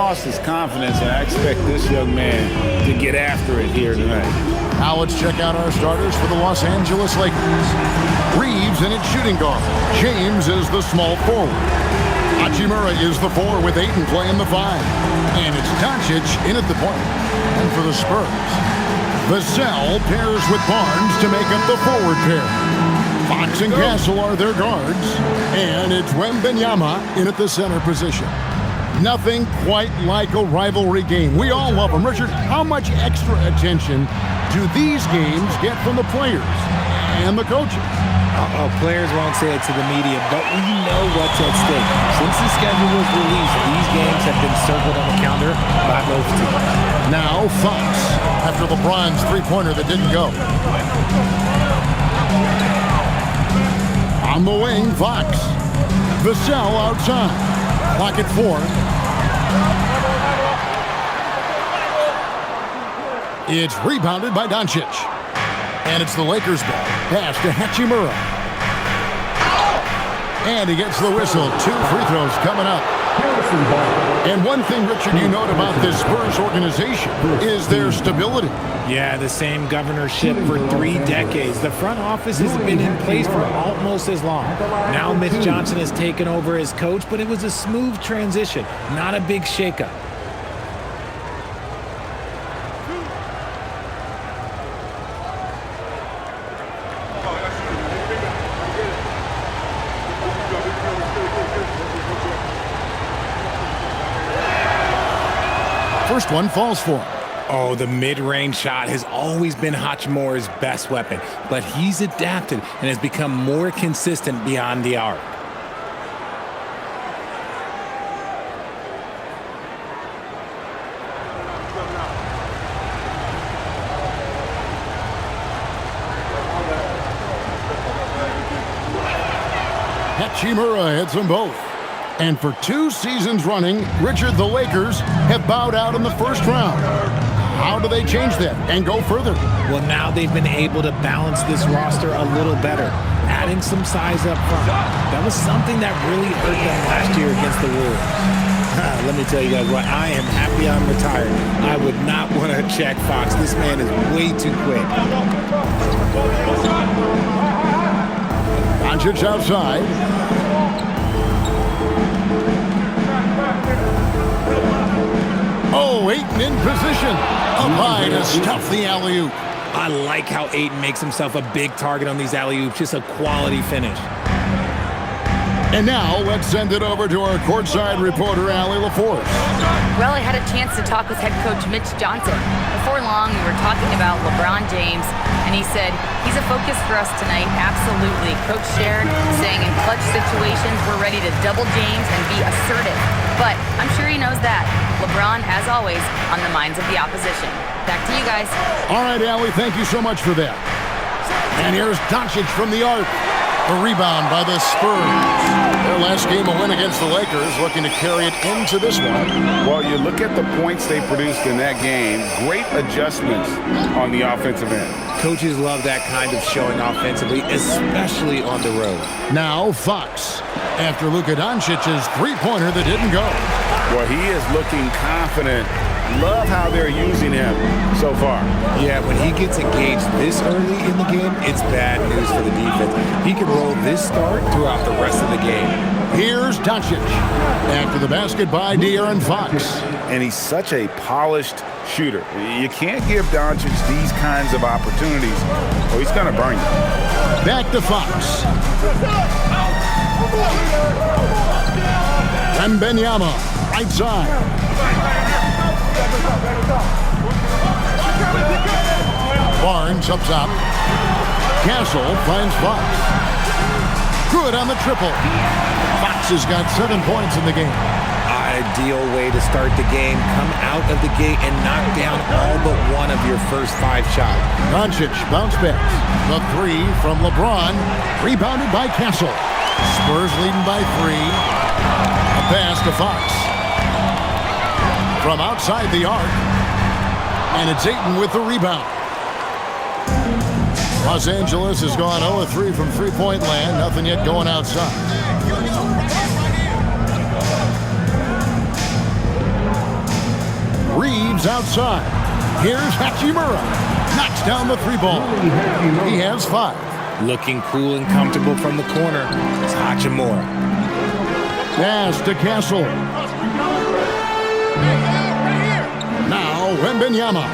lost his confidence, and I expect this young man to get after it here tonight. Now let's check out our starters for the Los Angeles Lakers. Reeves in its shooting guard. James is the small forward. Hachimura is the 4 with Ayton playing the 5. And it's Doncic in at the point. And for the Spurs, Vassell pairs with Barnes to make up the forward pair. Fox and Castle are their guards. And it's Wembanyama in at the center position. Nothing quite like a rivalry game. We all love them. Richard, how much extra attention do these games get from the players and the coaches? Players won't say it to the media, but we know what's at stake. Since the schedule was released, these games have been circled on the calendar by both teams. Now Fox, after LeBron's three-pointer that didn't go. On the wing, Fox. Vassell outside. Clock at 4. It's rebounded by Doncic. And it's the Lakers' ball. Pass to Hachimura. And he gets the whistle. 2 free throws coming up. And one thing, Richard, you note about this Spurs organization is their stability. Yeah, the same governorship for 3 decades. The front office has been in place for almost as long. Now Mitch Johnson has taken over as coach, but it was a smooth transition, not a big shakeup. First one falls for him. Oh, the mid-range shot has always been Hachimura's best weapon, but he's adapted and has become more consistent beyond the arc. Hachimura hits them both. And for 2 seasons running, Richard, the Lakers have bowed out in the first round. How do they change that and go further? Well, now they've been able to balance this roster a little better, adding some size up front. That was something that really hurt them last year against the Wolves. Let me tell you guys what, I am happy I'm retired. I would not want to check Fox. This man is way too quick. Doncic outside. Oh, Ayton in position. Up high to stuff the alley-oop. I like how Ayton makes himself a big target on these alley-oops. Just a quality finish. And now let's send it over to our courtside reporter, Allie LaForce. Well, I had a chance to talk with head coach Mitch Johnson. Before long, we were talking about LeBron James, and he said, he's a focus for us tonight, absolutely. Coach shared, saying in clutch situations, we're ready to double James and be assertive. But I'm sure he knows that. LeBron, as always, on the minds of the opposition. Back to you guys. All right, Allie, thank you so much for that. And here's Doncic from the arc. A rebound by the Spurs. Their last game, a win against the Lakers, looking to carry it into this one. Well, you look at the points they produced in that game. Great adjustments on the offensive end. Coaches love that kind of showing offensively, especially on the road. Now Fox, after Luka Doncic's three-pointer that didn't go. Well, he is looking confident. Love how they're using him so far. Yeah, when he gets engaged this early in the game, it's bad news for the defense. He can roll this start throughout the rest of the game. Here's Doncic after the basket by De'Aaron Fox. And he's such a polished shooter. You can't give Doncic these kinds of opportunities, or he's going to burn you. Back to Fox. Wembanyama, right side. Barnes up top. Castle finds Fox. Good on the triple. Fox has got 7 points in the game. Ideal way to start the game. Come out of the gate and knock down all but one of your first 5 shots. Doncic bounce back. The 3 from LeBron. Rebounded by Castle. Spurs leading by 3. A pass to Fox. From outside the arc. And it's Ayton with the rebound. Los Angeles has gone 0-3 from three-point land. Nothing yet going outside. Reeves outside. Here's Hachimura. Knocks down the 3-ball. He has 5. Looking cool and comfortable from the corner. It's Hachimura. Pass to Castle. Now Wembanyama.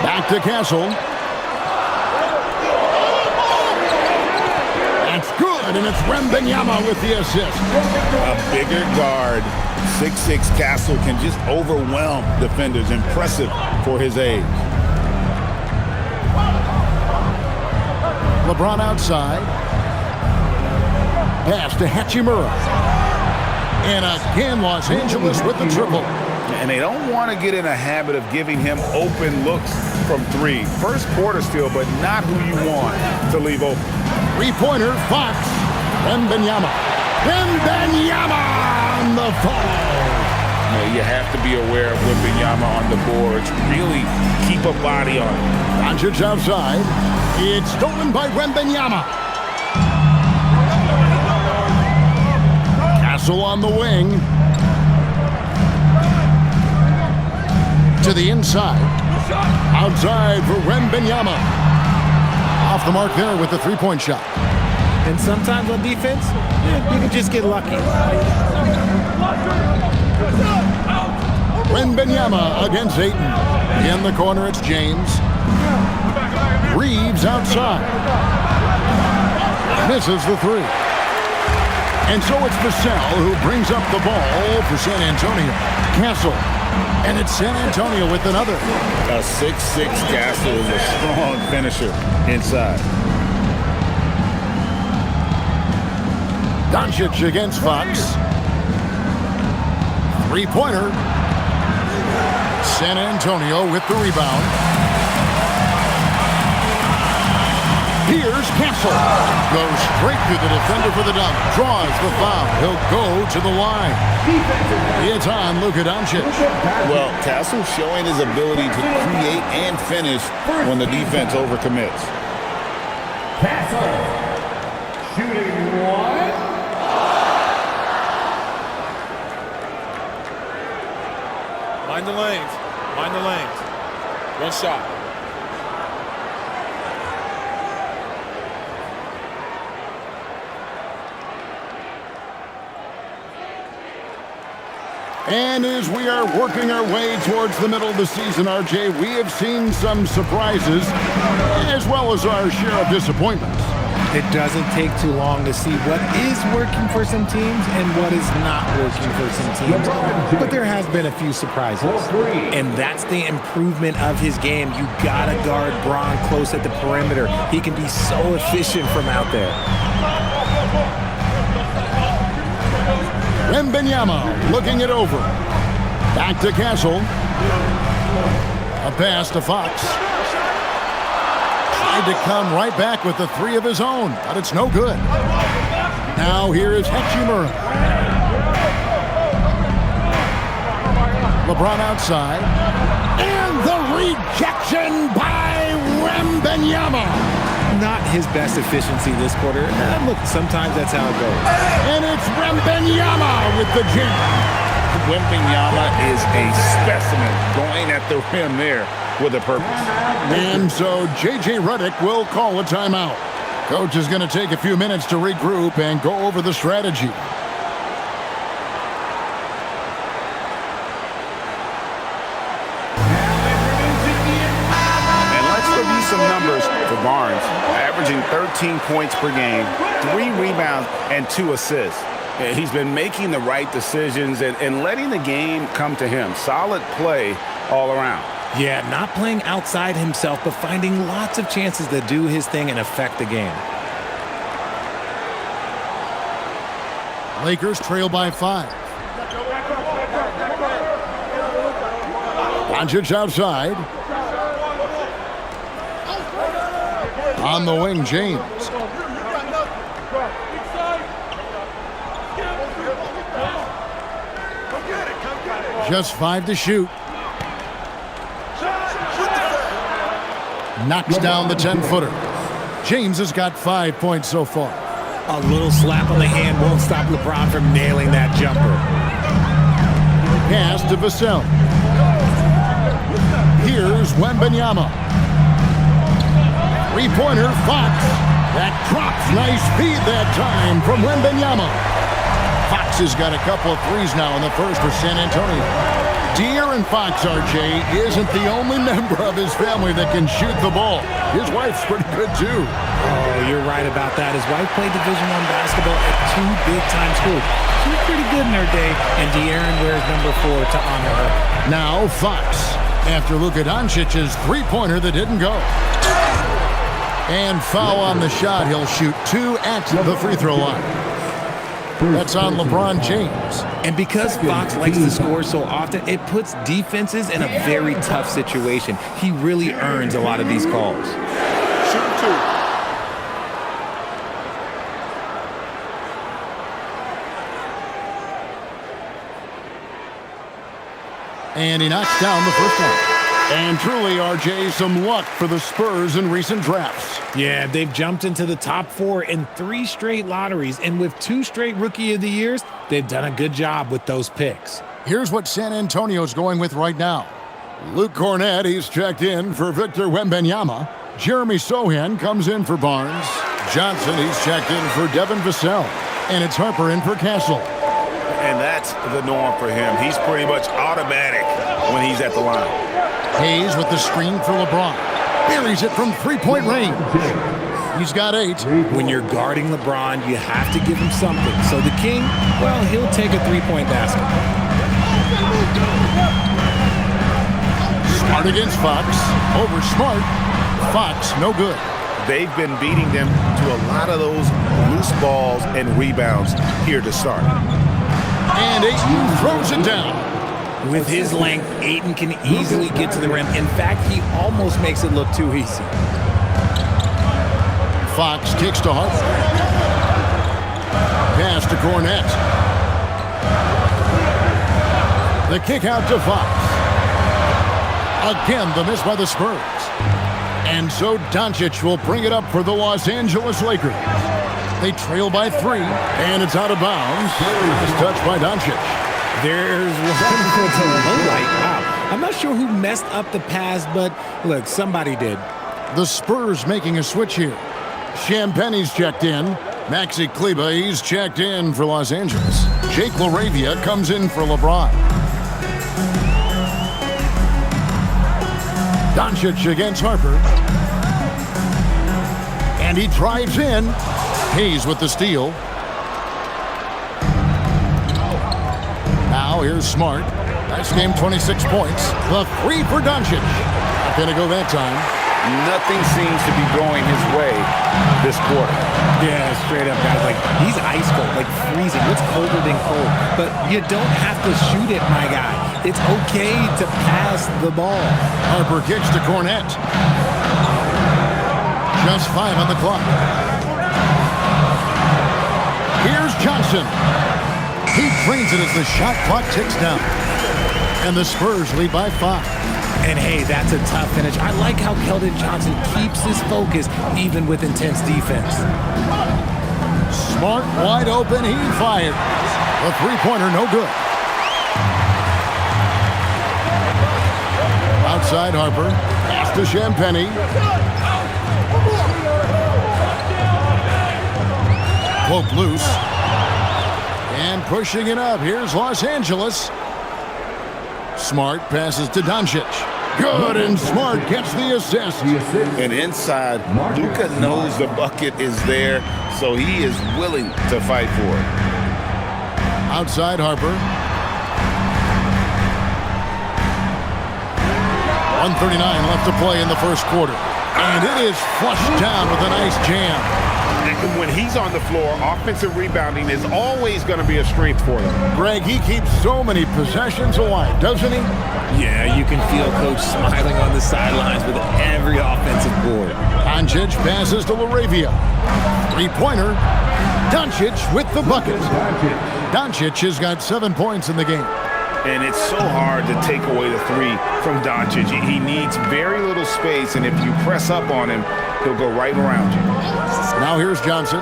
Back to Castle. That's good, and it's Wembanyama with the assist. A bigger guard, 6'6" Castle can just overwhelm defenders. Impressive for his age. LeBron outside. Pass to Hachimura. And again, Los Angeles with the triple. And they don't want to get in a habit of giving him open looks from 3. First quarter still, but not who you want to leave open. 3-pointer, Fox. Wembanyama. Wembanyama on the fall. You have to be aware of Wembanyama on the boards. Really keep a body on him. Doncic outside. It's stolen by Wembanyama. Castle on the wing. To the inside. Outside for Wembanyama. Off the mark there with the 3-point shot. And sometimes on defense, you can just get lucky. Wembanyama against Ayton. In the corner, it's James. Reeves outside. Misses the 3. And so it's Vassell who brings up the ball for San Antonio. Castle. And it's San Antonio with another. A 6'6" Castle is a strong finisher inside. Doncic against Fox. 3-pointer. San Antonio with the rebound. Here's Castle. Goes straight to the defender for the dunk. Draws the foul. He'll go to the line. It's on Luka Doncic. Well, Castle showing his ability to create and finish when the defense overcommits. Castle. Shooting 1. Mind the lanes. Mind the lanes. One shot. And as we are working our way towards the middle of the season, RJ, we have seen some surprises as well as our share of disappointments. It doesn't take too long to see what is working for some teams and what is not working for some teams. But there has been a few surprises. And that's the improvement of his game. You gotta guard Bron close at the perimeter. He can be so efficient from out there. Wembanyama looking it over. Back to Castle. A pass to Fox. Tried to come right back with the 3 of his own, but it's no good. Now here is Hachimura. LeBron outside. And the rejection by Wembanyama. Not his best efficiency this quarter. Look, sometimes that's how it goes. And it's Wembanyama with the jam. Wembanyama is a specimen going at the rim there with a purpose. And so J.J. Redick will call a timeout. Coach is going to take a few minutes to regroup and go over the strategy. And let's review some numbers for Barnes. Averaging 13 points per game, 3 rebounds, and 2 assists. He's been making the right decisions and letting the game come to him. Solid play all around. Yeah, not playing outside himself, but finding lots of chances to do his thing and affect the game. Lakers trail by 5. Doncic outside. On the wing, James. Just 5 to shoot. Knocks down the 10-footer. James has got 5 points so far. A little slap on the hand won't stop LeBron from nailing that jumper. Pass to Vassell. Here's Wembanyama. Three-pointer, Fox. That drops. Nice speed that time from Wembanyama. Fox has got a couple of threes now in the first for San Antonio. De'Aaron Fox, RJ, isn't the only member of his family that can shoot the ball. His wife's pretty good, too. Oh, you're right about that. His wife played Division I basketball at 2 big-time schools. She was pretty good in her day, and De'Aaron wears number 4 to honor her. Now Fox, after Luka Doncic's three-pointer that didn't go. And foul on the shot. He'll shoot 2 at the free throw line. That's on LeBron James. And because Fox likes to score so often, it puts defenses in a very tough situation. He really earns a lot of these calls. Shoot 2. And he knocks down the first one. And truly, RJ, some luck for the Spurs in recent drafts. Yeah, they've jumped into the top 4 in 3 straight lotteries, and with 2 straight Rookie of the Years, they've done a good job with those picks. Here's what San Antonio's going with right now. Luke Cornett, he's checked in for Victor Wembanyama. Jeremy Sohan comes in for Barnes. Johnson, he's checked in for Devin Vassell. And it's Harper in for Castle. And that's the norm for him. He's pretty much automatic when he's at the line. Hayes with the screen for LeBron. Buries it from three-point range. He's got 8. When you're guarding LeBron, you have to give him something. So the King, well, he'll take a 3-point basket. Smart against Fox. Over Smart. Fox, no good. They've been beating them to a lot of those loose balls and rebounds here to start. And Ayton throws it down. With his length, Ayton can easily get to the rim. In fact, he almost makes it look too easy. Fox kicks to Harper. Pass to Cornett. The kick out to Fox. Again, the miss by the Spurs. And so Doncic will bring it up for the Los Angeles Lakers. They trail by 3, and it's out of bounds. It's touched by Doncic. There's one for the low light. Wow. I'm not sure who messed up the pass, but look, somebody did. The Spurs making a switch here. Champagne's checked in. Maxi Kleber, he's checked in for Los Angeles. Jake LaRavia comes in for LeBron. Doncic against Harper. And he drives in. Hayes with the steal. Now here's Smart. Last game, 26 points. The 3 for Doncic. Not going to go that time. Nothing seems to be going his way this quarter. Yeah, straight up, guys. Like, he's ice cold, like freezing. What's colder than cold? But you don't have to shoot it, my guy. It's okay to pass the ball. Harper kicks to Cornett. Just 5 on the clock. Here's Johnson. He drains it as the shot clock ticks down. And the Spurs lead by 5. And hey, that's a tough finish. I like how Keldon Johnson keeps his focus even with intense defense. Smart wide open, he fires. A three-pointer, no good. Outside Harper, pass to Champagnie. Poke loose. And pushing it up, here's Los Angeles. Smart passes to Doncic. Good, and Smart gets the assist. And inside, Luka knows the bucket is there, so he is willing to fight for it. Outside Harper. 1:39 left to play in the first quarter. And it is flushed down with a nice jam. And when he's on the floor, offensive rebounding is always going to be a strength for them. Greg, he keeps so many possessions alive, doesn't he? Yeah, you can feel Coach smiling on the sidelines with every offensive board. Doncic passes to LaRavia. Three-pointer. Doncic with the bucket. Doncic has got 7 points in the game. And it's so hard to take away the 3 from Doncic. He needs very little space, and if you press up on him, he'll go right around you. Now here's Johnson.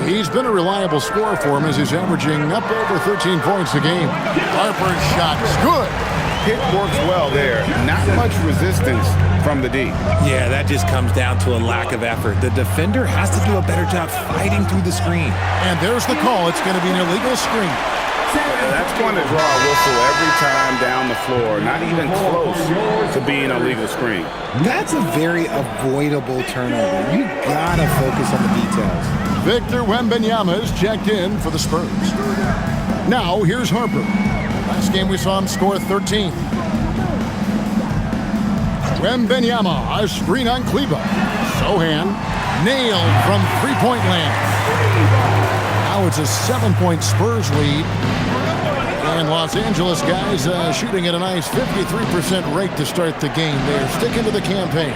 He's been a reliable scorer for him as he's averaging up over 13 points a game. Harper's shot's good. Pick works well there. Not much resistance from the D. Yeah, that just comes down to a lack of effort. The defender has to do a better job fighting through the screen. And there's the call. It's going to be an illegal screen. That's going to draw a whistle every time down the floor. Not even close to being a legal screen. That's a very avoidable turnover. You gotta focus on the details. Victor Wembanyama is checked in for the Spurs. Now, here's Harper. Last game we saw him score 13. Wembanyama, a screen on Kleba. Sohan, nailed from three-point land. Now it's a 7-point Spurs lead. And Los Angeles guys shooting at a nice 53% rate to start the game. They're sticking to the campaign.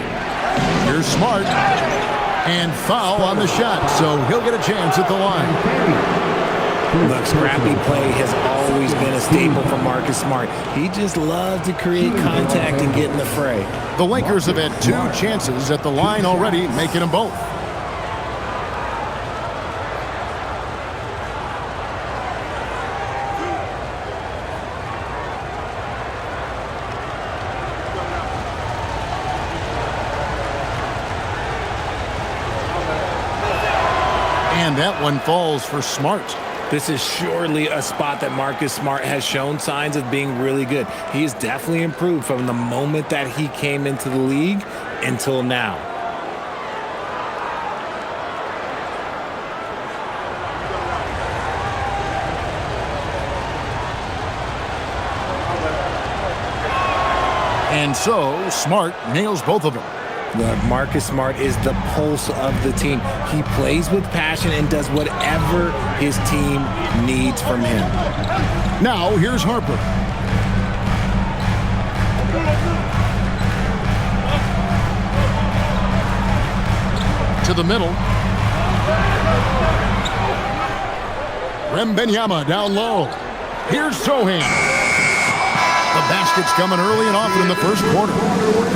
Here's Smart. And foul on the shot, so he'll get a chance at the line. Look, scrappy play has always been a staple for Marcus Smart. He just loves to create contact and get in the fray. The Lakers have had 2 chances at the line already, making them both. And that one falls for Smart. This is surely a spot that Marcus Smart has shown signs of being really good. He has definitely improved from the moment that he came into the league until now. And so, Smart nails both of them. Look, Marcus Smart is the pulse of the team. He plays with passion and does whatever his team needs from him. Now, here's Harper. To the middle. Wembanyama down low. Here's Sohan. The basket's coming early and often in the first quarter.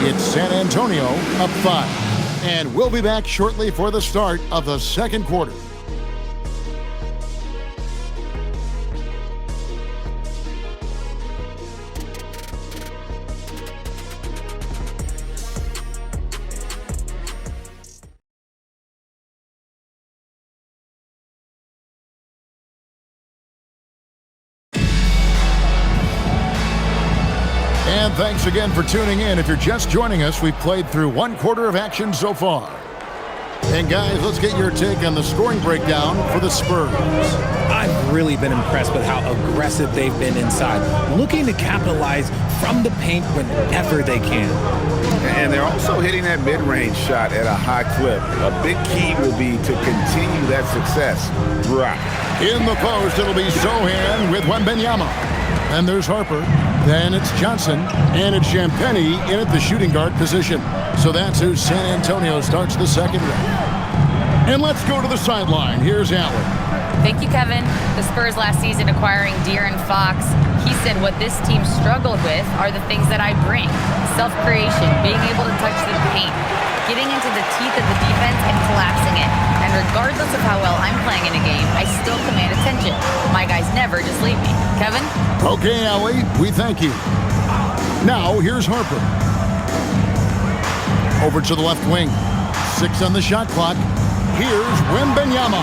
It's San Antonio up 5. And we'll be back shortly for the start of the second quarter. And thanks again for tuning in. If you're just joining us, we've played through 1 quarter of action so far. And guys, let's get your take on the scoring breakdown for the Spurs. I've really been impressed with how aggressive they've been inside, looking to capitalize from the paint whenever they can. And they're also hitting that mid-range shot at a high clip. A big key will be to continue that success throughout. In the post, it'll be Sohan with Wembanyama. And there's Harper. Then it's Johnson. And it's Champagnie in at the shooting guard position. So that's who San Antonio starts the second round. And let's go to the sideline. Here's Allen. Thank you, Kevin. The Spurs last season acquiring De'Aaron Fox. He said what this team struggled with are the things that I bring. Self-creation, being able to touch the paint, getting into the teeth of the defense and collapsing it. And regardless of how well I'm playing in a game, I still command attention. My guys never just leave me. Kevin? Okay, Allie, we thank you. Now, here's Harper. Over to the left wing. 6 on the shot clock. Here's Wembanyama.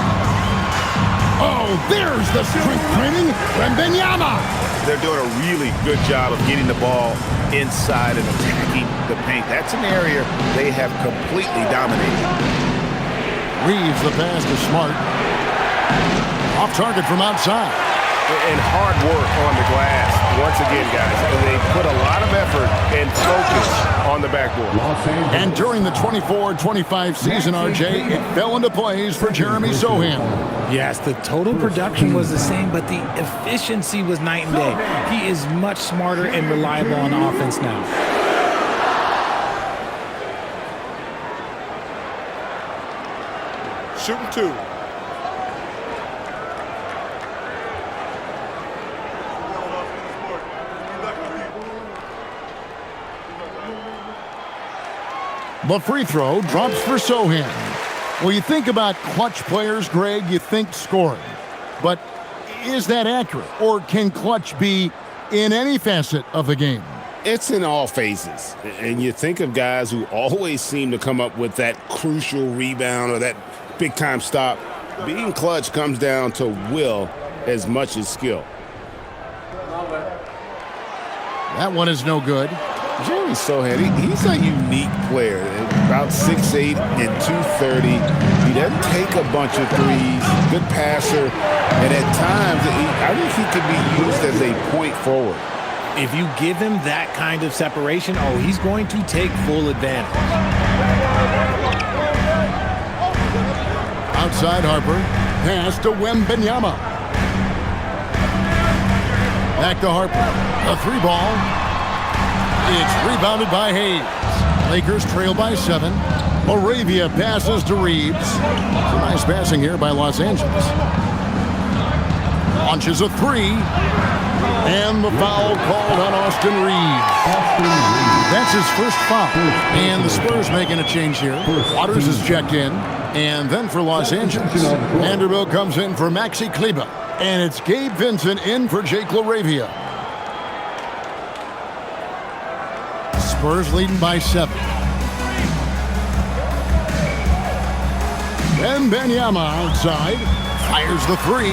Oh, there's the strength training. Wembanyama. They're doing a really good job of getting the ball inside and attacking the paint. That's an area they have completely dominated. Reeves the pass to Smart. Off target from outside. And hard work on the glass. Once again, guys, they put a lot of effort and focus on the backboard. And during the 24-25 season, RJ, it fell into place for Jeremy Sohan. Yes, the total production was the same, but the efficiency was night and day. He is much smarter and reliable on offense now. Shooting 2. The free throw drops for Sohan. Well, you think about clutch players, Greg, you think scoring. But is that accurate? Or can clutch be in any facet of the game? It's in all phases. And you think of guys who always seem to come up with that crucial rebound or that big-time stop. Being clutch comes down to will as much as skill. That one is no good. Jeremy Sohan, he's a unique player. About 6'8" and 230. He doesn't take a bunch of threes. Good passer. And at times, I think he could be used as a point forward. If you give him that kind of separation, he's going to take full advantage. Outside Harper. Pass to Wembanyama. Back to Harper. A 3-ball. It's rebounded by Hayes. Lakers trail by 7. Moravia passes to Reeves. It's a nice passing here by Los Angeles. Launches a 3. And the foul called on Austin Reeves. That's his first foul. And the Spurs making a change here. Waters is checked in. And then for Los Angeles, Vanderbilt comes in for Maxi Kleber. And it's Gabe Vincent in for Jake LaRavia. Spurs leading by 7. Wembanyama outside. Fires the 3.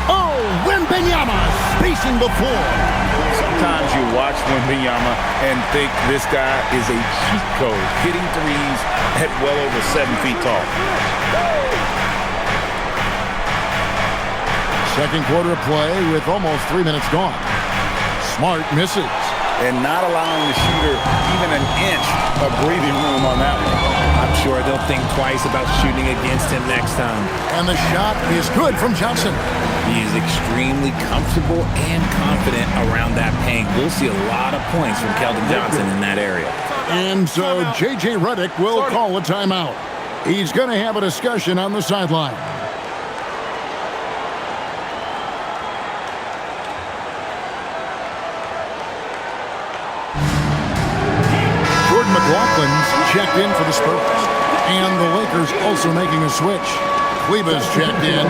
Oh, Wembanyama spacing the 4. Sometimes you watch Wembanyama and think this guy is a cheat code, hitting threes at well over 7 feet tall. Second quarter of play with almost 3 minutes gone. Smart misses. And not allowing the shooter even an inch of breathing room on that one. I'm sure they'll think twice about shooting against him next time. And the shot is good from Johnson. He is extremely comfortable and confident around that paint. We'll see a lot of points from Keldon Johnson in that area. And so J.J. Redick will call a timeout. He's going to have a discussion on the sideline. McLaughlin's checked in for the Spurs. And the Lakers also making a switch. Kleber's checked in.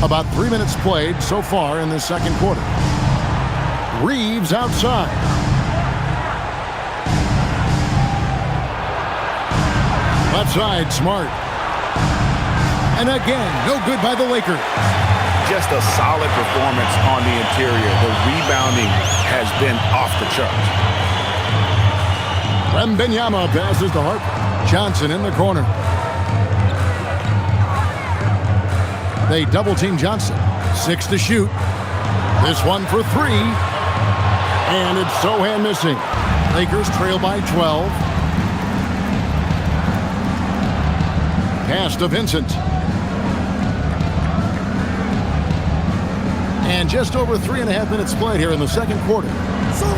About 3 minutes played so far in the second quarter. Reeves outside. Left side, Smart. And again, no good by the Lakers. Just a solid performance on the interior. The rebounding has been off the charts. Wembanyama passes to Harper. Johnson in the corner. They double-team Johnson. 6 to shoot. This one for 3. And it's Sohan missing. Lakers trail by 12. Pass to Vincent. And just over 3.5 minutes played here in the second quarter.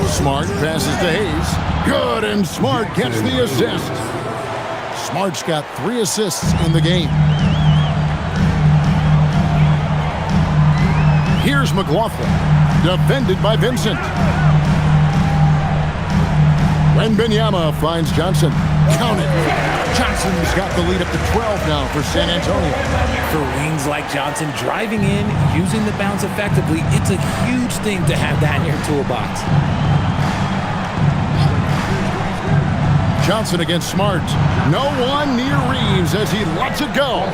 Smart passes to Hayes. Good, and Smart gets the assist. Smart's got 3 assists in the game. Here's McLaughlin, defended by Vincent. Wembanyama finds Johnson. Count it. Johnson's got the lead up to 12 now for San Antonio. For wings like Johnson driving in, using the bounce effectively, it's a huge thing to have that in your toolbox. Johnson against Smart. No one near Reeves as he lets it go.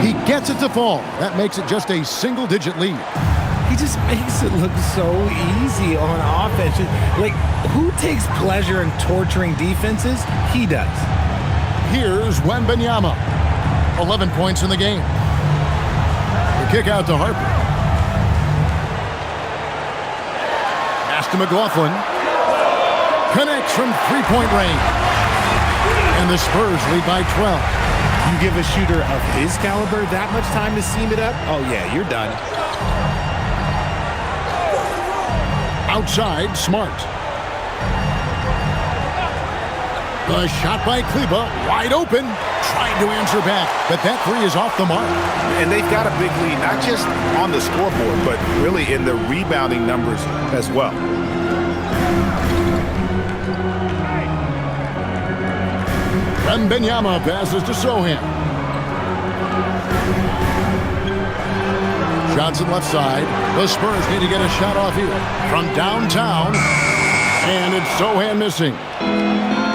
He gets it to fall. That makes it just a single-digit lead. He just makes it look so easy on offense. Like, who takes pleasure in torturing defenses? He does. Here's Wembanyama. 11 points in the game. The kick out to Harper. Pass to McLaughlin. Connects from three-point range. And the Spurs lead by 12. You give a shooter of his caliber that much time to seam it up? Oh, yeah, you're done. Outside, Smart. The shot by Kleba, wide open. Trying to answer back, but that three is off the mark. And they've got a big lead, not just on the scoreboard, but really in the rebounding numbers as well. Wembanyama passes to Sohan. Johnson left side. The Spurs need to get a shot off here from downtown. And it's Sohan missing.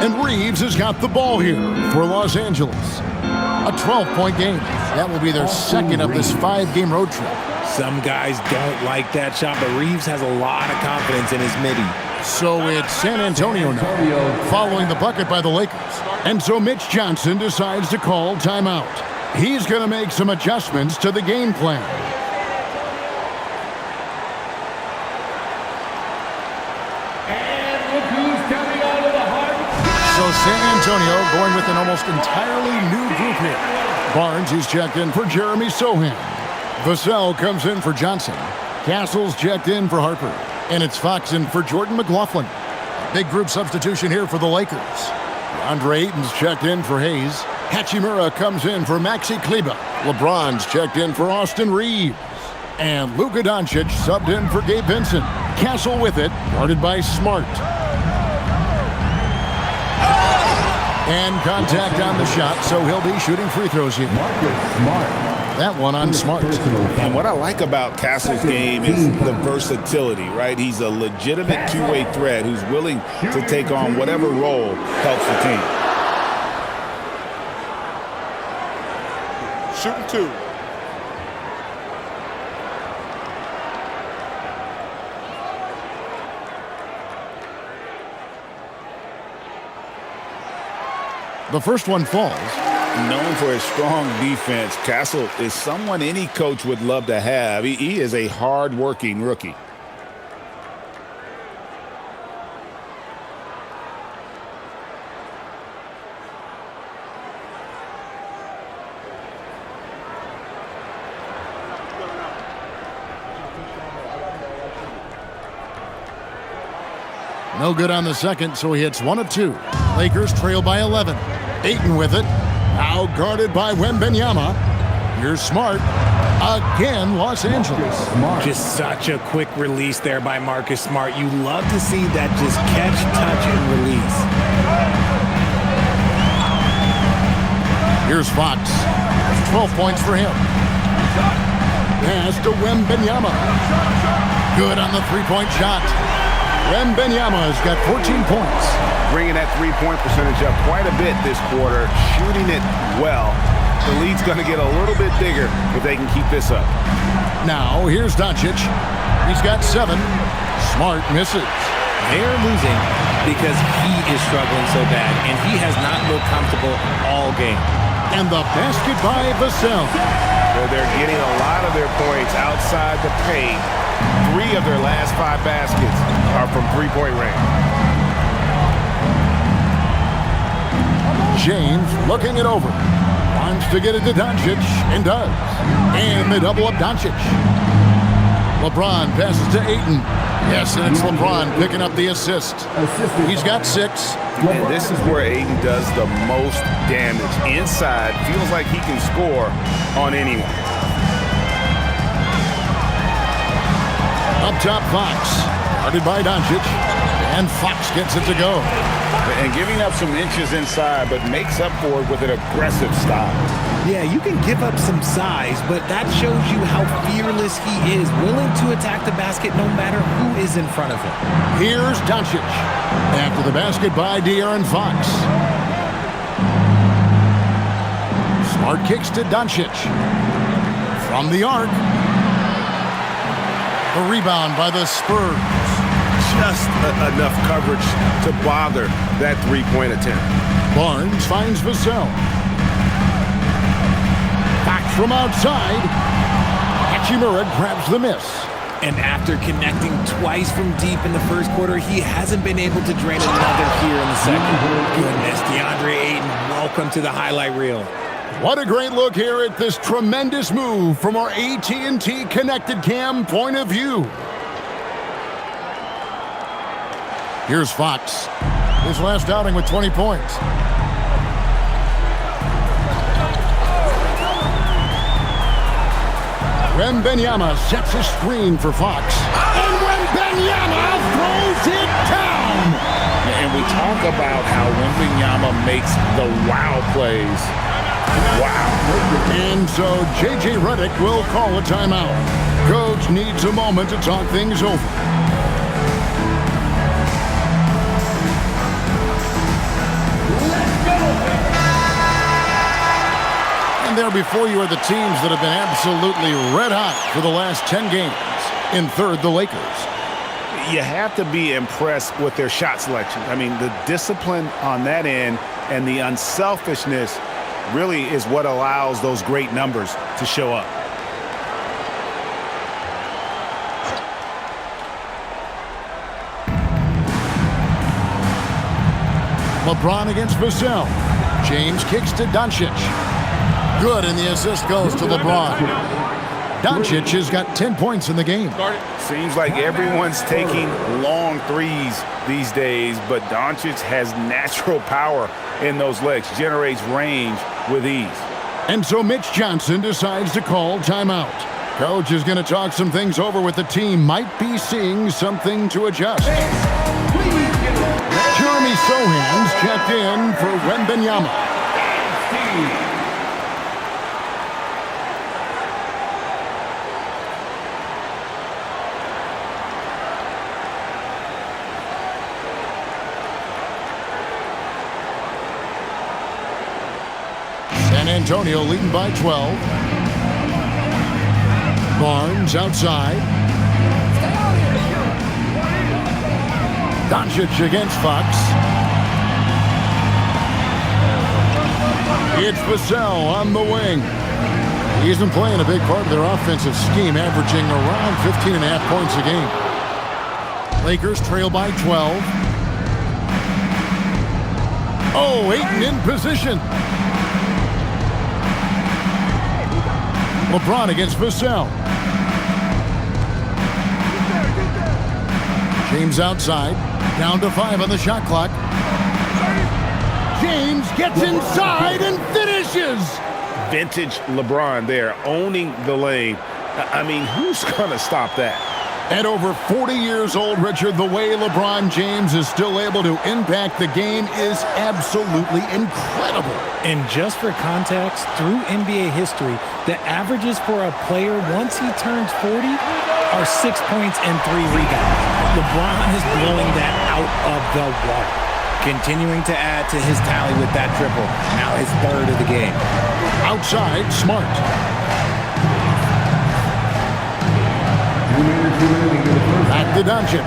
And Reeves has got the ball here for Los Angeles. A 12-point game. That will be their second of this 5-game road trip. Some guys don't like that shot, but Reeves has a lot of confidence in his midi. So it's San Antonio now, following the bucket by the Lakers. And so Mitch Johnson decides to call timeout. He's going to make some adjustments to the game plan. So San Antonio going with an almost entirely new group here. Barnes, he's checked in for Jeremy Sohan. Vassell comes in for Johnson. Castle's checked in for Harper. And it's Fox in for Jordan McLaughlin. Big group substitution here for the Lakers. Andre Ayton's checked in for Hayes. Hachimura comes in for Maxi Kleba. LeBron's checked in for Austin Reeves. And Luka Doncic subbed in for Gabe Vincent. Castle with it, guarded by Smart. And contact on the shot, so he'll be shooting free throws here. That one on Smart. And what I like about Castle's game is the versatility, right? He's a legitimate two-way threat who's willing to take on whatever role helps the team. Shooting two. The first one falls. Known for his strong defense, Castle is someone any coach would love to have. He is a hard-working rookie. No good on the second, so he hits 1 of 2. Lakers trail by 11. Ayton with it. Now guarded by Wembanyama. Here's Smart. Again, Los Angeles. Just such a quick release there by Marcus Smart. You love to see that just catch, touch, and release. Here's Fox. 12 points for him. Pass to Wembanyama. Good on the three-point shot. Wembanyama has got 14 points. Bringing that three-point percentage up quite a bit this quarter, shooting it well. The lead's going to get a little bit bigger if they can keep this up. Now, here's Doncic. He's got 7. Smart misses. They're losing because he is struggling so bad, and he has not looked comfortable all game. And the basket by Vassell. Well, they're getting a lot of their points outside the paint. 3 of their last 5 baskets are from three-point range. James looking it over. Wants to get it to Doncic, and does. And they double up Doncic. LeBron passes to Ayton. Yes, and it's LeBron picking up the assist. He's got 6. And this is where Ayton does the most damage. Inside, feels like he can score on anyone. Up top, Fox. Guarded by Doncic. And Fox gets it to go. And giving up some inches inside, but makes up for it with an aggressive style. Yeah, you can give up some size, but that shows you how fearless he is, willing to attack the basket no matter who is in front of him. Here's Doncic. After the basket by De'Aaron Fox. Smart kicks to Doncic. From the arc. The rebound by the Spurs. Just enough coverage to bother that three-point attempt. Barnes finds Vassell. Back from outside. Hachimura grabs the miss. And after connecting twice from deep in the first quarter, he hasn't been able to drain another here in the second. Goodness, DeAndre Ayton, welcome to the highlight reel. What a great look here at this tremendous move from our AT&T Connected Cam point of view. Here's Fox. his last outing with 20 points. Wembanyama sets a screen for Fox. And Wembanyama throws it down! And we talk about how Wembanyama makes the wow plays. Wow. And so J.J. Redick will call a timeout. Coach needs a moment to talk things over. And there before you are the teams that have been absolutely red hot for the last 10 games. In third, the Lakers. You have to be impressed with their shot selection. I mean, the discipline on that end and the unselfishness really is what allows those great numbers to show up. LeBron against Vassell. James kicks to Doncic. Good, and the assist goes to LeBron. Doncic has got 10 points in the game. Seems like everyone's taking long threes these days, but Doncic has natural power in those legs, generates range with ease. And so Mitch Johnson decides to call timeout. Coach is going to talk some things over with the team. Might be seeing something to adjust. Jeremy Sohan's checked in for Wembanyama. San Antonio leading by 12. Barnes outside. Doncic against Fox. It's Vassell on the wing. He's been playing a big part of their offensive scheme, averaging around 15.5 points a game. Lakers trail by 12. Oh, Ayton in position. LeBron against Vassell. James outside. Down to 5 on the shot clock. James gets inside and finishes. Vintage LeBron there, owning the lane. I mean, who's going to stop that? At over 40 years old, Richard, the way LeBron James is still able to impact the game is absolutely incredible. And just for context, through NBA history, the averages for a player once he turns 40 are 6 points and 3 rebounds. LeBron is blowing that out of the water. Continuing to add to his tally with that triple. Now his third of the game. Outside, Smart. Back to Doncic.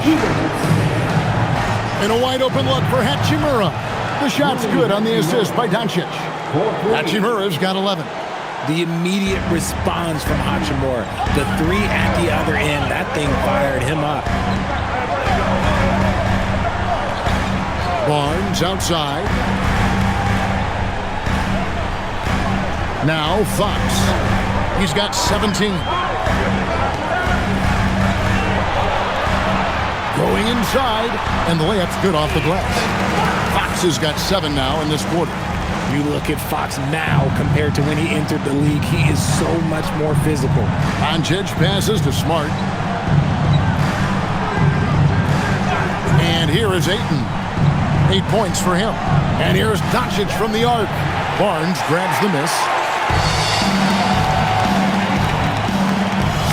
And a wide open look for Hachimura. The shot's good on the assist by Doncic. Hachimura's got 11. The immediate response from Hachimura. The 3 at the other end. That thing fired him up. Barnes outside. Now Fox. He's got 17. Going inside, and the layup's good off the glass. Fox has got 7 now in this quarter. You look at Fox now compared to when he entered the league. He is so much more physical. Doncic passes to Smart. And here is Ayton. 8 points for him. And here's Doncic from the arc. Barnes grabs the miss.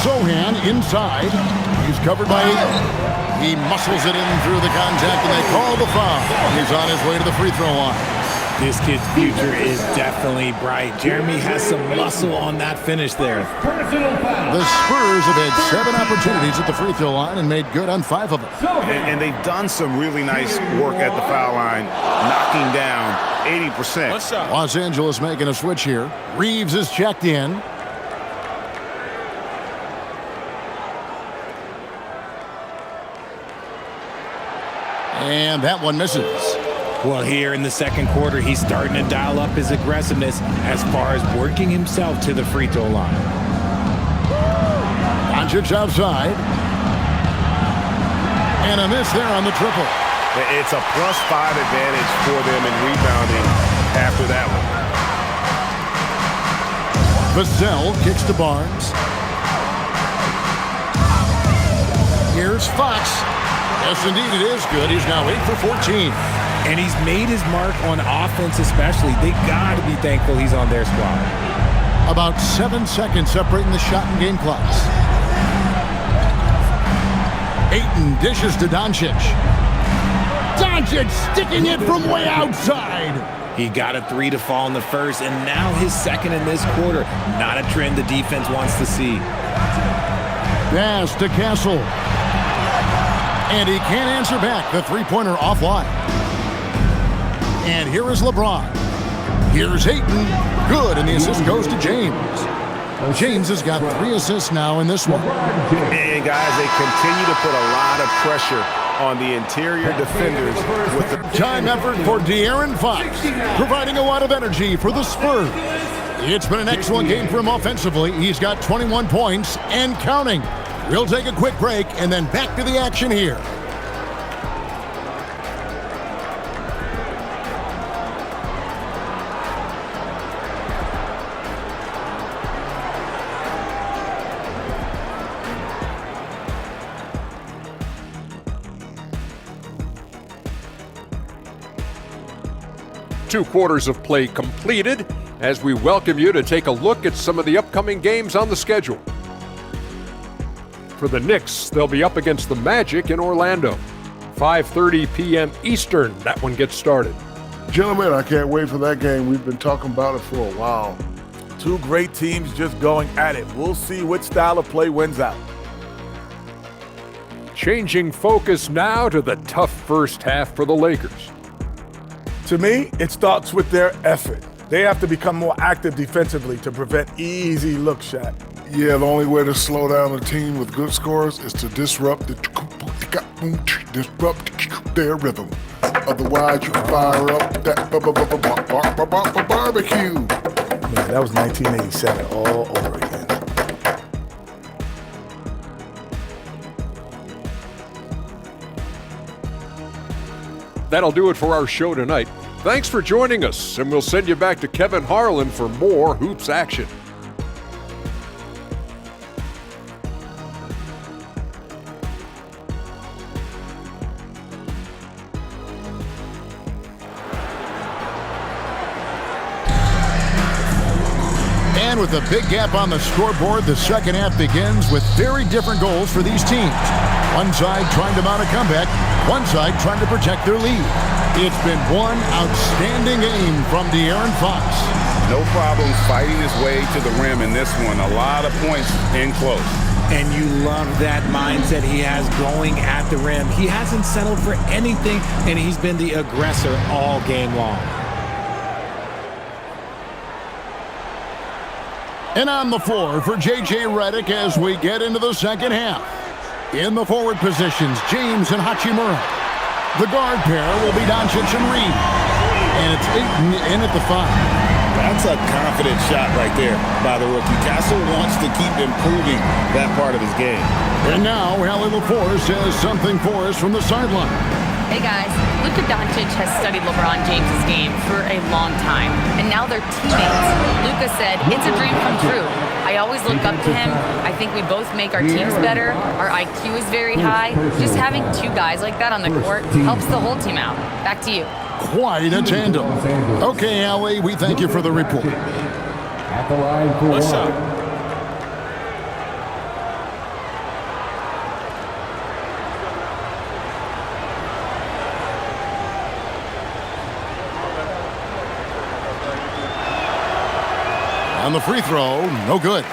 Sohan inside. He's covered by Ayton. He muscles it in through the contact, and they call the foul. He's on his way to the free throw line. This kid's future is definitely bright. Jeremy has some muscle on that finish there. The Spurs have had 7 opportunities at the free throw line and made good on 5 of them. And they've done some really nice work at the foul line, knocking down 80%. Los Angeles making a switch here. Reeves is checked in. And that one misses. Well, here in the second quarter, he's starting to dial up his aggressiveness as far as working himself to the free throw line. Doncic outside. And a miss there on the triple. It's a +5 advantage for them in rebounding after that one. Vassell kicks to Barnes. Here's Fox. Yes, indeed, it is good. He's now 8 for 14. And he's made his mark on offense especially. They got to be thankful he's on their squad. About 7 seconds separating the shot and game clocks. Ayton dishes to Doncic. Doncic sticking it from way outside. He got a 3 to fall in the first, and now his second in this quarter. Not a trend the defense wants to see. Pass to Castle. And he can't answer back. The three-pointer offline. And here is LeBron. Here's Ayton. Good, and the assist goes to James. James has got 3 assists now in this one. And guys, they continue to put a lot of pressure on the interior defenders with the Time effort for De'Aaron Fox, providing a lot of energy for the Spurs. It's been an excellent game for him offensively. He's got 21 points and counting. We'll take a quick break and then back to the action here. Two quarters of play completed as we welcome you to take a look at some of the upcoming games on the schedule. For the Knicks, they'll be up against the Magic in Orlando. 5:30 p.m. Eastern, that one gets started. Gentlemen, I can't wait for that game. We've been talking about it for a while. Two great teams just going at it. We'll see which style of play wins out. Changing focus now to the tough first half for the Lakers. To me, it starts with their effort. They have to become more active defensively to prevent easy look shot. Yeah, the only way to slow down a team with good scores is to disrupt their rhythm. Otherwise, you can fire up that barbecue. Man, that was 1987 all over again. That'll do it for our show tonight. Thanks for joining us, and we'll send you back to Kevin Harlan for more hoops action. And with a big gap on the scoreboard, the second half begins with very different goals for these teams. One side trying to mount a comeback, one side trying to protect their lead. It's been one outstanding game from De'Aaron Fox. no problems fighting his way to the rim in this one. A lot of points in close. And you love that mindset he has going at the rim. He hasn't settled for anything, and he's been the aggressor all game long. And on the floor for J.J. Redick as we get into the second half. In the forward positions, James and Hachimura. The guard pair will be Doncic and Reed. And it's Ayton in at the 5. That's a confident shot right there by the rookie. Castle wants to keep improving that part of his game. And now, Hallie LaForce has something for us from the sideline. Hey guys, Luka Doncic has studied LeBron James' game for a long time, and now they're teammates. Luka said, "It's a dream come true. I always look up to him. I think we both make our teams better. Our IQ is very high. Just having two guys like that on the court helps the whole team out." Back to you. Quite a tandem. Okay, Hallie, we thank you for the report. At the line for What's up? On the free throw, no good.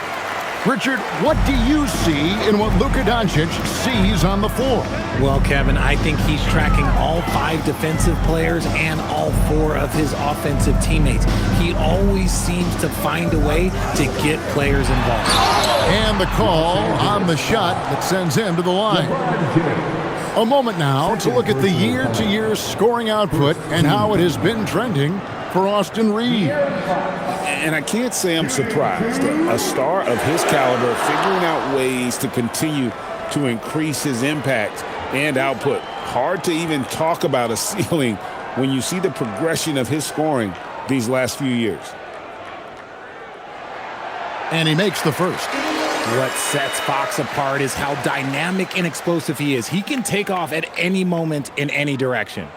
Richard, what do you see in what Luka Doncic sees on the floor? Well, Kevin, I think he's tracking all 5 defensive players and all 4 of his offensive teammates. He always seems to find a way to get players involved. And the call on the shot that sends him to the line. A moment now to look at the year-to-year scoring output and how it has been trending for Austin Reed. And I can't say I'm surprised. A star of his caliber figuring out ways to continue to increase his impact and output. Hard to even talk about a ceiling when you see the progression of his scoring these last few years. And he makes the first. What sets Fox apart is how dynamic and explosive he is. He can take off at any moment in any direction.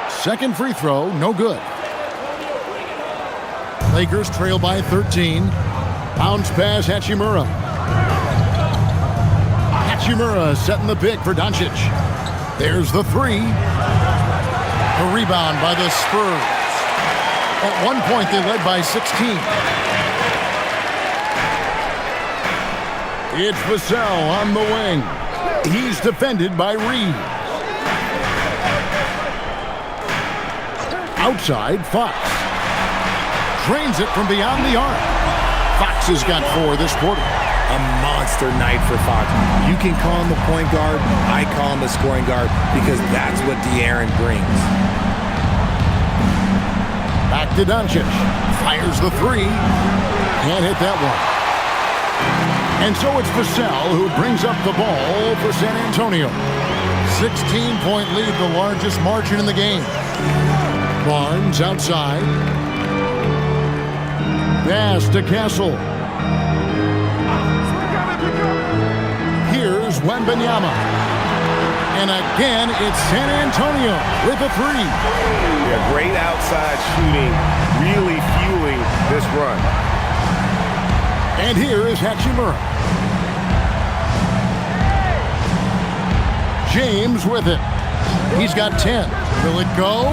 Second free throw, no good. Lakers trail by 13. Bounce pass, Hachimura. Hachimura setting the pick for Doncic. There's the three. A rebound by the Spurs. At one point, they led by 16. It's Vassell on the wing. He's defended by Reeves. Outside, Fox. Drains it from beyond the arc. Fox has got 4 this quarter. A monster night for Fox. You can call him the point guard. I call him the scoring guard because that's what De'Aaron brings. Back to Doncic. Fires the three. Can't hit that one. And so it's Vassell who brings up the ball for San Antonio. 16-point lead, the largest margin in the game. Barnes outside. Pass to Castle. Here's Wembanyama. And again, it's San Antonio with a three. Yeah, great outside shooting, really fueling this run. And here is Hachimura. James with it. He's got 10. Will it go?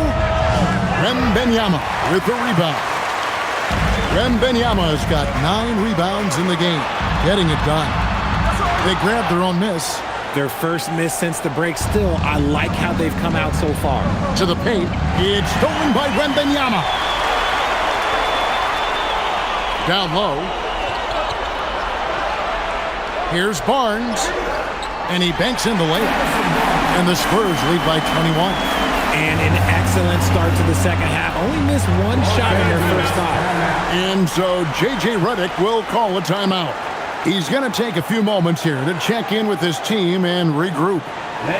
Wembanyama with the rebound. Wembanyama's got 9 rebounds in the game, getting it done. They grabbed their own miss. Their first miss since the break. Still, I like how they've come out so far. To the paint. It's stolen by Wembanyama. Down low. Here's Barnes. And he banks in the layup. And the Spurs lead by 21. And an excellent start to the second half. Only missed one shot in their first time. And so J.J. Redick will call a timeout. He's going to take a few moments here to check in with his team and regroup. And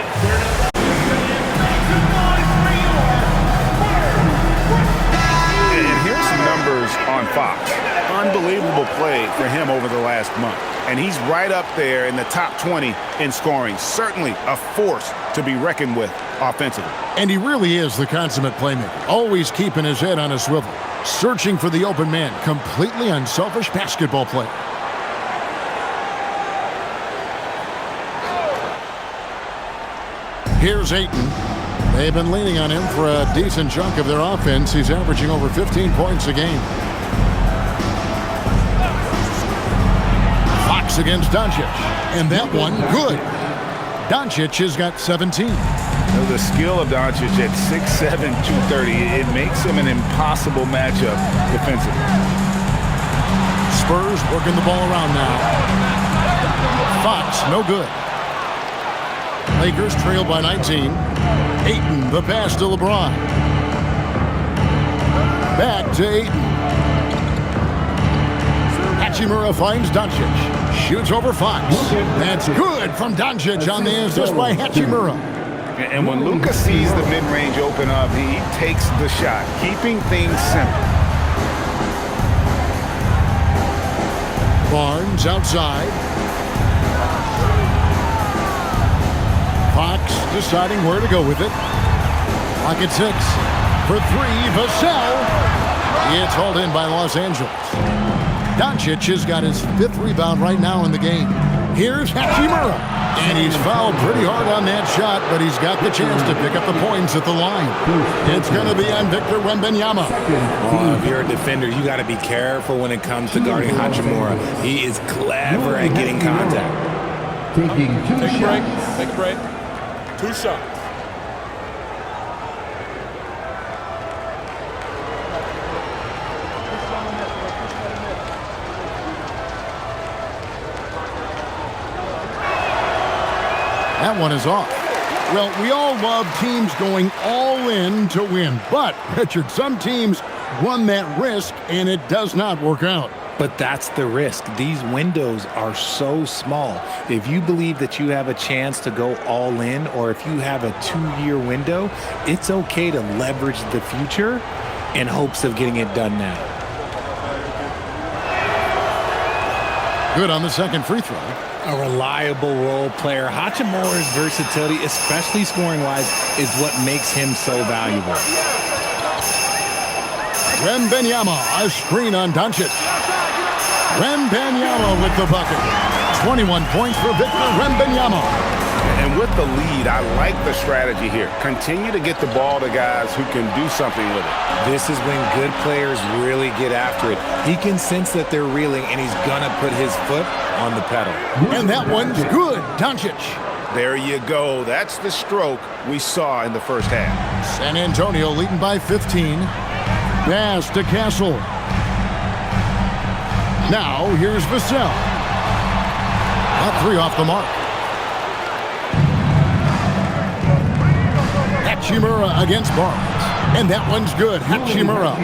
here's some numbers on Fox. Unbelievable play for him over the last month. And he's right up there in the top 20 in scoring. Certainly a force to be reckoned with offensively. And he really is the consummate playmaker. Always keeping his head on a swivel. Searching for the open man. Completely unselfish basketball play. Here's Ayton. They've been leaning on him for a decent chunk of their offense. He's averaging over 15 points a game. Fox against Doncic. And that one, good. Doncic has got 17. The skill of Doncic at 6'7", 230, it makes him an impossible matchup defensively. Spurs working the ball around now. Fox, no good. Lakers trail by 19. Ayton, the pass to LeBron. Back to Ayton. Hachimura finds Doncic. Shoots over Fox. That's good from Doncic on the assist by Hachimura. And when Luka sees the mid-range open up, he takes the shot, keeping things simple. Barnes outside. Fox deciding where to go with it. Pocket 6. For 3, Vassell. It's hauled in by Los Angeles. Doncic has got his 5th rebound right now in the game. Here's Hachimura. And he's fouled pretty hard on that shot, but he's got the chance to pick up the points at the line. It's going to be on Victor Wembanyama. Oh, if you're a defender, you got to be careful when it comes to guarding Hachimura. He is clever at getting contact. Taking 2 shots. Take a break. 2 shots. That one is off. Well, we all love teams going all in to win. But, Richard, some teams run that risk, and it does not work out. But that's the risk. These windows are so small. If you believe that you have a chance to go all in, or if you have a 2-year window, it's okay to leverage the future in hopes of getting it done now. Good on the second free throw. A reliable role player. Hachimura's versatility, especially scoring-wise, is what makes him so valuable. Wembanyama, a screen on Doncic. Wembanyama with the bucket. 21 points for Victor Wembanyama. And with the lead, I like the strategy here. Continue to get the ball to guys who can do something with it. This is when good players really get after it. He can sense that they're reeling, and he's going to put his foot on the pedal. And that one's good, Doncic. There you go. That's the stroke we saw in the first half. San Antonio leading by 15. Pass to Castle. Now here's Vassell. A 3 off the mark. Hachimura against Barnes. And that one's good. Hachimura.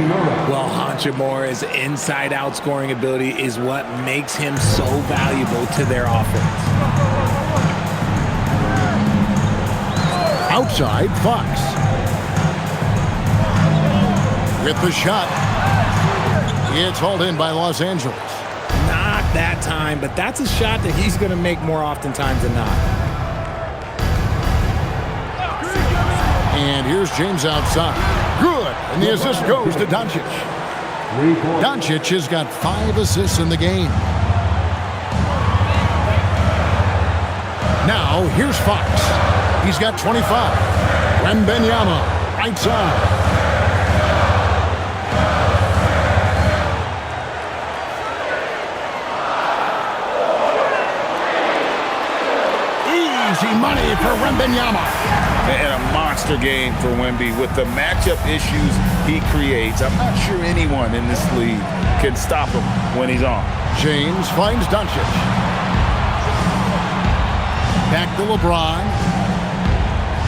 Well, Hachimura's inside-out scoring ability is what makes him so valuable to their offense. Outside, Fox. With the shot. It's hauled in by Los Angeles. Not that time, but that's a shot that he's going to make more oftentimes than not. And here's James outside. Good. And the assist goes to Doncic. Doncic has got 5 assists in the game. Now here's Fox. He's got 25. Wembanyama right side. Easy money for Wembanyama. And a monster game for Wemby with the matchup issues he creates. I'm not sure anyone in this league can stop him when he's on. James finds Doncic. Back to LeBron.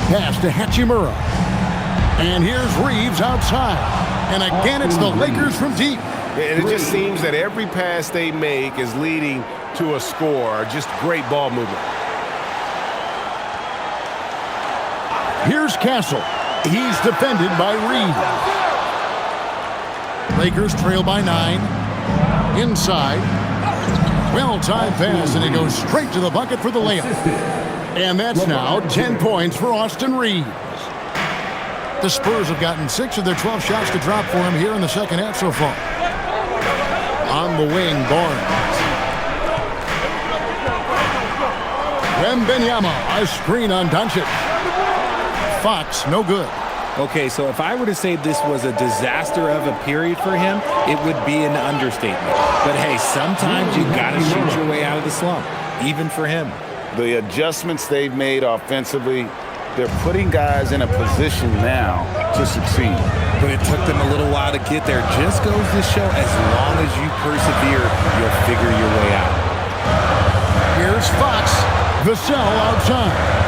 Pass to Hachimura. And here's Reeves outside. And again, it's the Lakers from deep. And it just seems that every pass they make is leading to a score. Just great ball movement. Here's Castle. He's defended by Reed. Lakers trail by 9. Inside. Well-timed pass, and he goes straight to the bucket for the layup. And that's now 10 points for Austin Reeves. The Spurs have gotten 6 of their 12 shots to drop for him here in the second half so far. On the wing, Barnes. Wembanyama, a screen on Doncic. Fox, no good. Okay, so if I were to say this was a disaster of a period for him, it would be an understatement. But hey, sometimes you got to shoot your way out of the slump, even for him. The adjustments they've made offensively, they're putting guys in a position now to succeed. But it took them a little while to get there. Just goes to show, as long as you persevere, you'll figure your way out. Here's Fox. Vassell outside.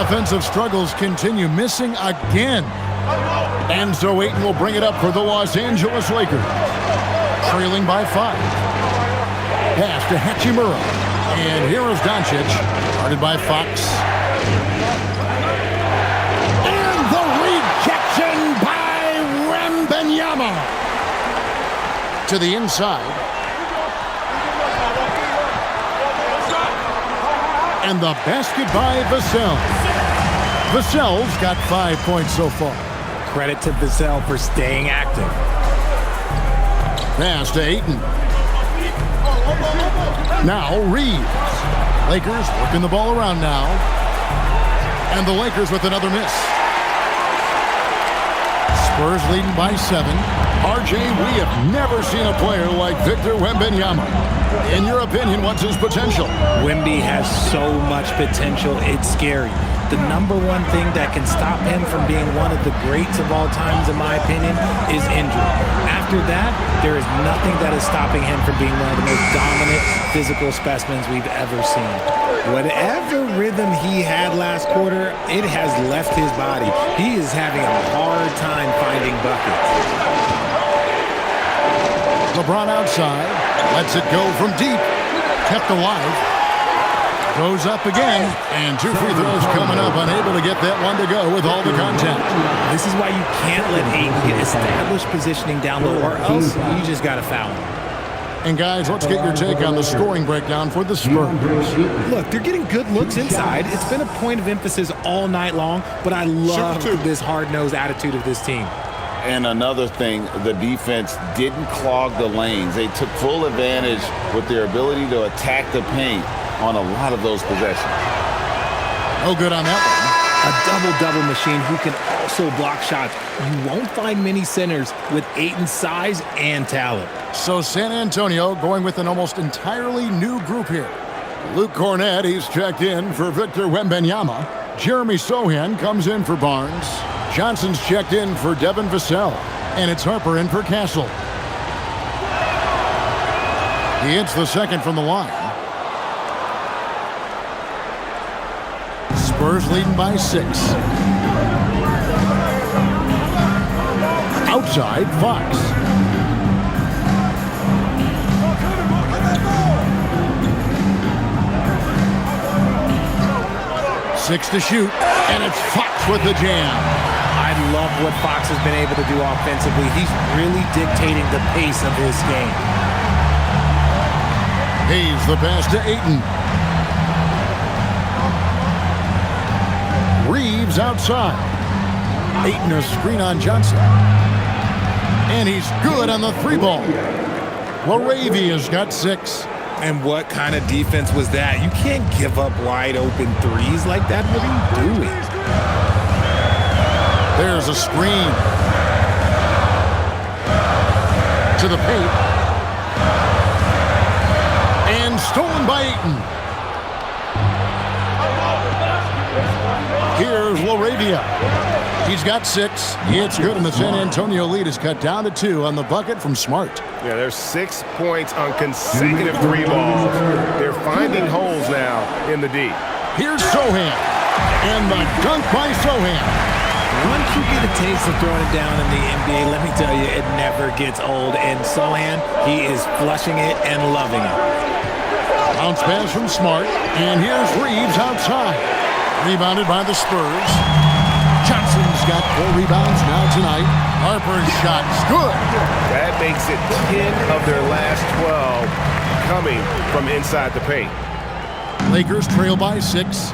Offensive struggles continue, missing again. And so Ayton will bring it up for the Los Angeles Lakers. Trailing by 5. Pass to Hachimura. And here is Doncic. Guarded by Fox. And the rejection by Wembanyama. To the inside. And the basket by Vassell. Vassell's got 5 points so far. Credit to Vassell for staying active. Pass to Ayton. Now Reeves. Lakers working the ball around now. And the Lakers with another miss. Spurs leading by 7. RJ, we have never seen a player like Victor Wembanyama. In your opinion, what's his potential? Wemby has so much potential, it's scary. the number one thing that can stop him from being one of the greats of all times, in my opinion, is injury. After that, there is nothing that is stopping him from being one of the most dominant physical specimens we've ever seen. Whatever rhythm he had last quarter, it has left his body. He is having a hard time finding buckets. LeBron outside, lets it go from deep, kept alive, goes up again, and 2 free throws coming up, unable to get that one to go with all the contact. This is why you can't let Ayton get established positioning down low, or else you just got to foul him. And guys, let's get your take on the scoring breakdown for the Spurs. Look, they're getting good looks inside. It's been a point of emphasis all night long, but I love this hard-nosed attitude of this team. And another thing, the defense didn't clog the lanes. They took full advantage with their ability to attack the paint on a lot of those possessions. No good on that one. A double-double machine who can also block shots. You won't find many centers with Ayton's size and talent. So San Antonio going with an almost entirely new group here. Luke Cornett, he's checked in for Victor Wembanyama. Jeremy Sohan comes in for Barnes. Johnson's checked in for Devin Vassell. And it's Harper in for Castle. He hits the second from the line. Spurs leading by 6. Outside, Fox. Six to shoot, and it's Fox with the jam. I love what Fox has been able to do offensively. He's really dictating the pace of his game. Hayes the pass to Ayton. Reeves outside. Ayton a screen on Johnson. And he's good on the 3-ball. Laravia's got 6. And what kind of defense was that? You can't give up wide open threes like that. What are you doing? There's a screen. To the paint. And stolen by Ayton. Here's Laravia. He's got 6. It's good, and the San Antonio lead is cut down to 2 on the bucket from Smart. Yeah, there's 6 points on consecutive 3 balls. They're finding holes now in the D. Here's Sohan. And the dunk by Sohan. Once you get a taste of throwing it down in the NBA, let me tell you, it never gets old. And Sohan, he is flushing it and loving it. Bounce pass from Smart. And here's Reeves outside. Rebounded by the Spurs. Johnson's got 4 rebounds now tonight. Harper's shot is good. That makes it 10 of their last 12 coming from inside the paint. Lakers trail by 6.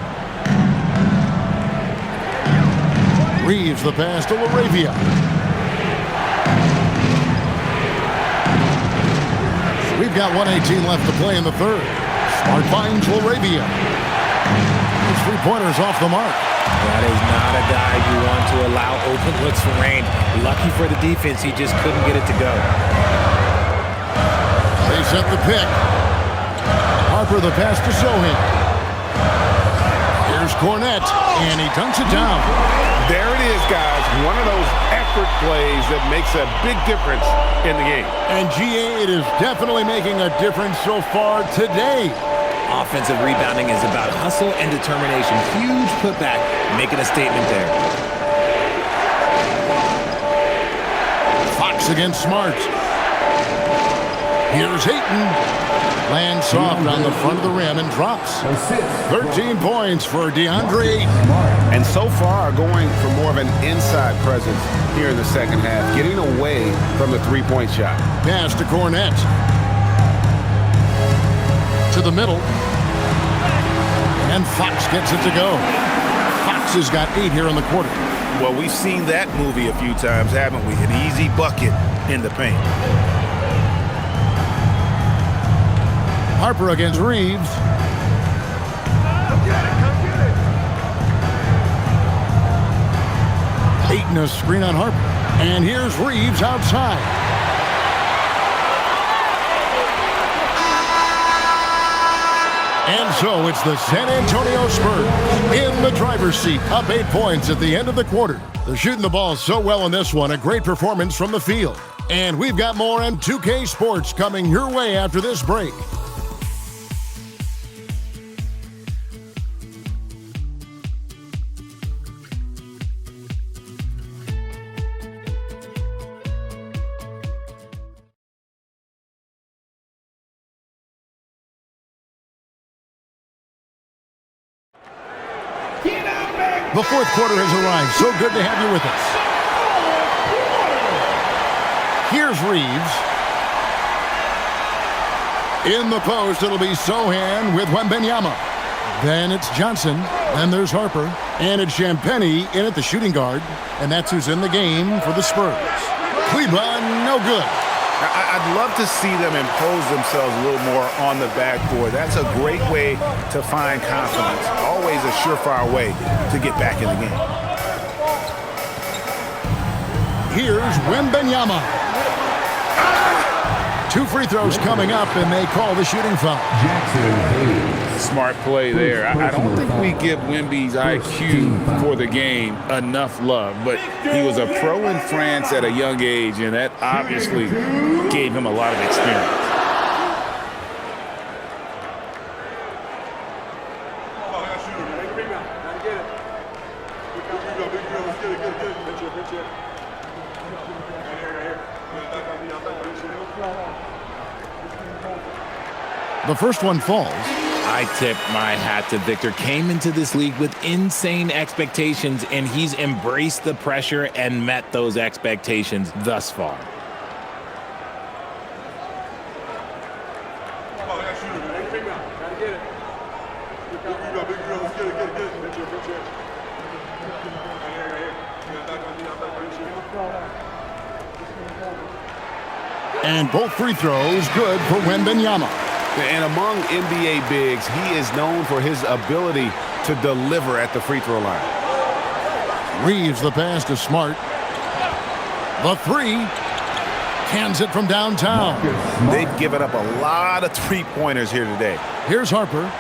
Reeves the pass to Laravia. We've got 1:18 left to play in the third. Smart finds Laravia. His 3-pointers off the mark. That is not a guy you want to allow open looks for rain. Lucky for the defense, he just couldn't get it to go. They set the pick. Harper the pass to Sohan. Here's Cornett, and he dunks it down. There it is, guys. One of those effort plays that makes a big difference in the game. And GA, it is definitely making a difference so far today. Offensive rebounding is about hustle and determination. Huge putback, making a statement there. Fox against Smart. Here's Ayton. Lands soft on the front of the rim and drops. 13 points for DeAndre Ayton. And so far going for more of an inside presence here in the second half, getting away from the 3-point shot. Pass to Cornett. To the middle. And Fox gets it to go. Fox has got 8 here in the quarter. Well, we've seen that movie a few times, haven't we? An easy bucket in the paint. Harper against Reeves. Ayton a screen on Harper. And here's Reeves outside. And so it's the San Antonio Spurs in the driver's seat, up 8 points at the end of the quarter. They're shooting the ball so well in this one. A great performance from the field. And we've got more on 2K Sports coming your way after this break. The fourth quarter has arrived. So good to have you with us. Here's Reeves. In the post, it'll be Sohan with Wembanyama. Then it's Johnson. Then there's Harper. And it's Champagnie in at the shooting guard. And that's who's in the game for the Spurs. Kleba, no good. I'd love to see them impose themselves a little more on the backboard. That's a great way to find confidence. Always a surefire way to get back in the game. Here's Wembanyama. 2 free throws coming up, and they call the shooting foul. Smart play there. I don't think we give Wemby's IQ for the game enough love, but he was a pro in France at a young age, and that obviously gave him a lot of experience. The first one falls. I tip my hat to Victor. Came into this league with insane expectations, and he's embraced the pressure and met those expectations thus far. And both free throws good for Wembanyama. And among NBA bigs, he is known for his ability to deliver at the free throw line. Reeves the pass to Smart. The three. Cans it from downtown. They've given up a lot of three-pointers here today. Here's Harper.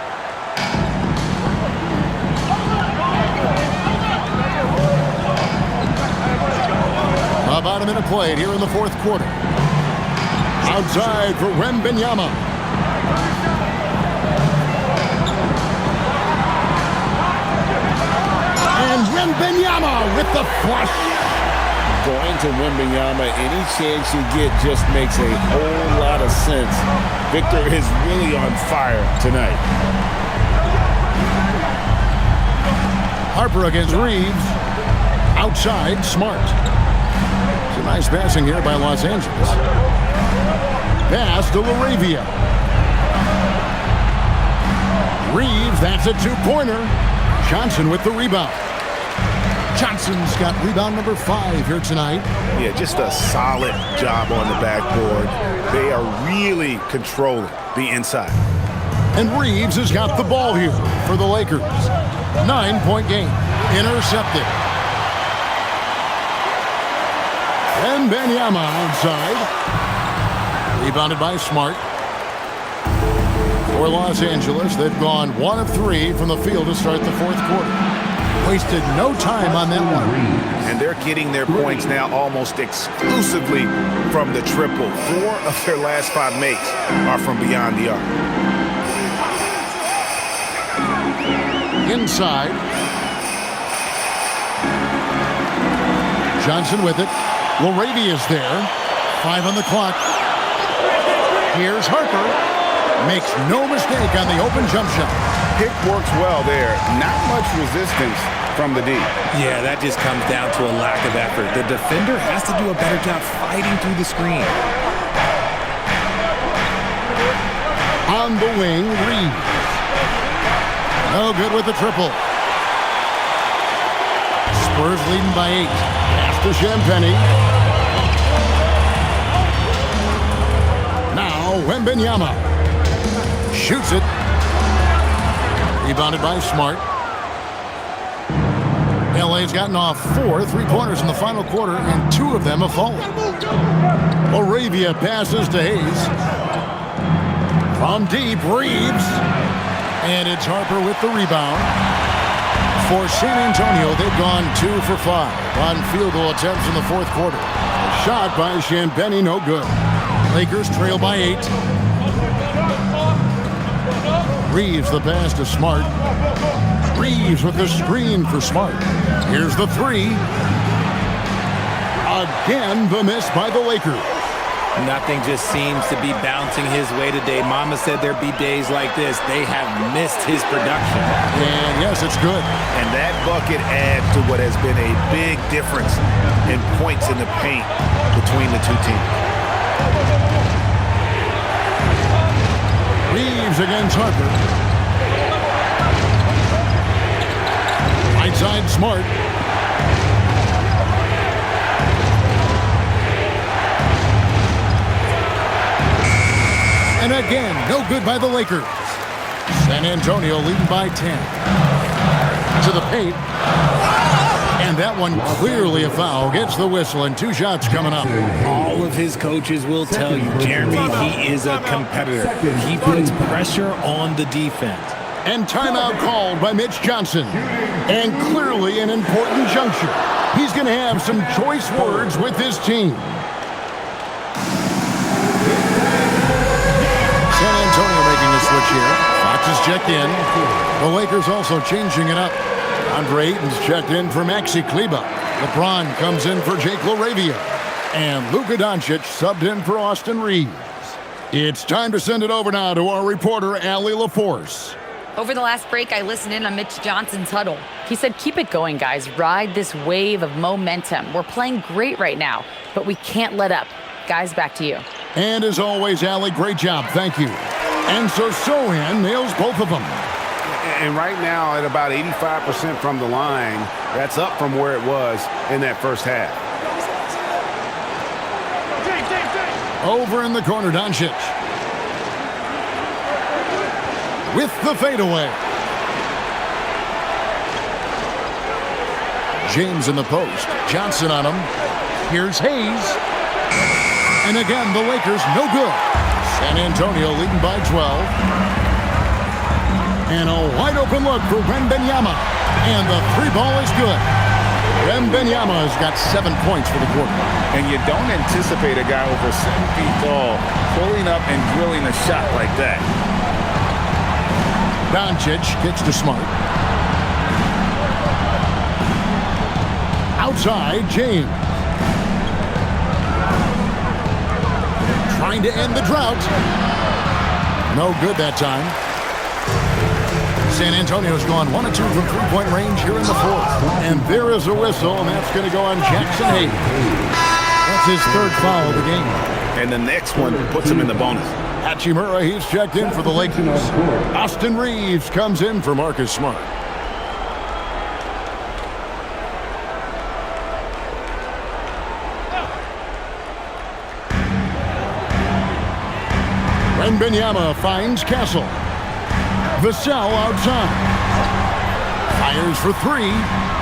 About a minute played here in the fourth quarter. Outside for Wembanyama. And Wembanyama with the flush. Going to Wembanyama, any chance you get just makes a whole lot of sense. Victor is really on fire tonight. Harper against Reeves. Outside, Smart. It's a nice passing here by Los Angeles. Pass to LaRavia. Reeves, that's a two-pointer. Johnson with the rebound. Johnson's got rebound number 5 here tonight. Yeah, just a solid job on the backboard. They are really controlling the inside. And Reeves has got the ball here for the Lakers. 9-point game. Intercepted. And Wembanyama outside. Rebounded by Smart. For Los Angeles, they've gone 1 of 3 from the field to start the fourth quarter. Wasted no time on that one. And they're getting their points now almost exclusively from the triple. 4 of their last 5 makes are from beyond the arc. Inside. Johnson with it. LaRavia's there. 5 on the clock. Here's Harper. Makes no mistake on the open jump shot. Pick works well there. Not much resistance from the D. Yeah, that just comes down to a lack of effort. The defender has to do a better job fighting through the screen. On the wing, Reeves. No good with the triple. Spurs leading by 8. Pass to Champagnie. Now Wembanyama. Shoots it. Rebounded by Smart. LA's gotten off 4 3-pointers in the final quarter, and 2 of them have fallen. LaRavia passes to Hayes. From deep, Reeves. And it's Harper with the rebound. For San Antonio, they've gone 2 for 5 on field goal attempts in the fourth quarter. A shot by Champagnie, no good. Lakers trail by 8. Reeves the pass to Smart. Reeves with the screen for Smart. Here's the 3. Again, the miss by the Lakers. Nothing just seems to be bouncing his way today. Mama said there'd be days like this. They have missed his production. And yes, it's good. And that bucket adds to what has been a big difference in points in the paint between the two teams. Reeves against Harper. Right side, Smart. And again, no good by the Lakers. San Antonio leading by 10. To the paint. And that one clearly a foul. Gets the whistle and 2 shots coming up. All of his coaches will tell you, Jeremy, he is a competitor. He puts pressure on the defense. And timeout called by Mitch Johnson. And clearly an important juncture. He's going to have some choice words with his team. San Antonio making a switch here. Fox is checked in. The Lakers also changing it up. Andre Ayton's checked in for Maxi Kleber. LeBron comes in for Jake LaRavia. And Luka Doncic subbed in for Austin Reeves. It's time to send it over now to our reporter, Allie LaForce. Over the last break, I listened in on Mitch Johnson's huddle. He said, keep it going, guys. Ride this wave of momentum. We're playing great right now, but we can't let up. Guys, back to you. And as always, Allie, great job. Thank you. And so Sohan nails both of them. And right now, at about 85% from the line, that's up from where it was in that first half. Over in the corner, Doncic. With the fadeaway. James in the post. Johnson on him. Here's Hayes. And again, the Lakers no good. San Antonio leading by 12. And a wide open look for Wembanyama. And the 3 ball is good. Wembanyama has got 7 points for the quarter. And you don't anticipate a guy over 7 feet tall pulling up and drilling a shot like that. Doncic gets to Smart. Outside, James. Trying to end the drought. No good that time. San Antonio's gone 1 of 2 from three-point range here in the fourth. And there is a whistle, and that's going to go on Jackson Hayes. That's his 3rd foul of the game. And the next one puts him in the bonus. Hachimura, he's checked in for the Lakers. Austin Reeves comes in for Marcus Smart. Wembanyama finds Castle. Vassell outside. Fires for 3.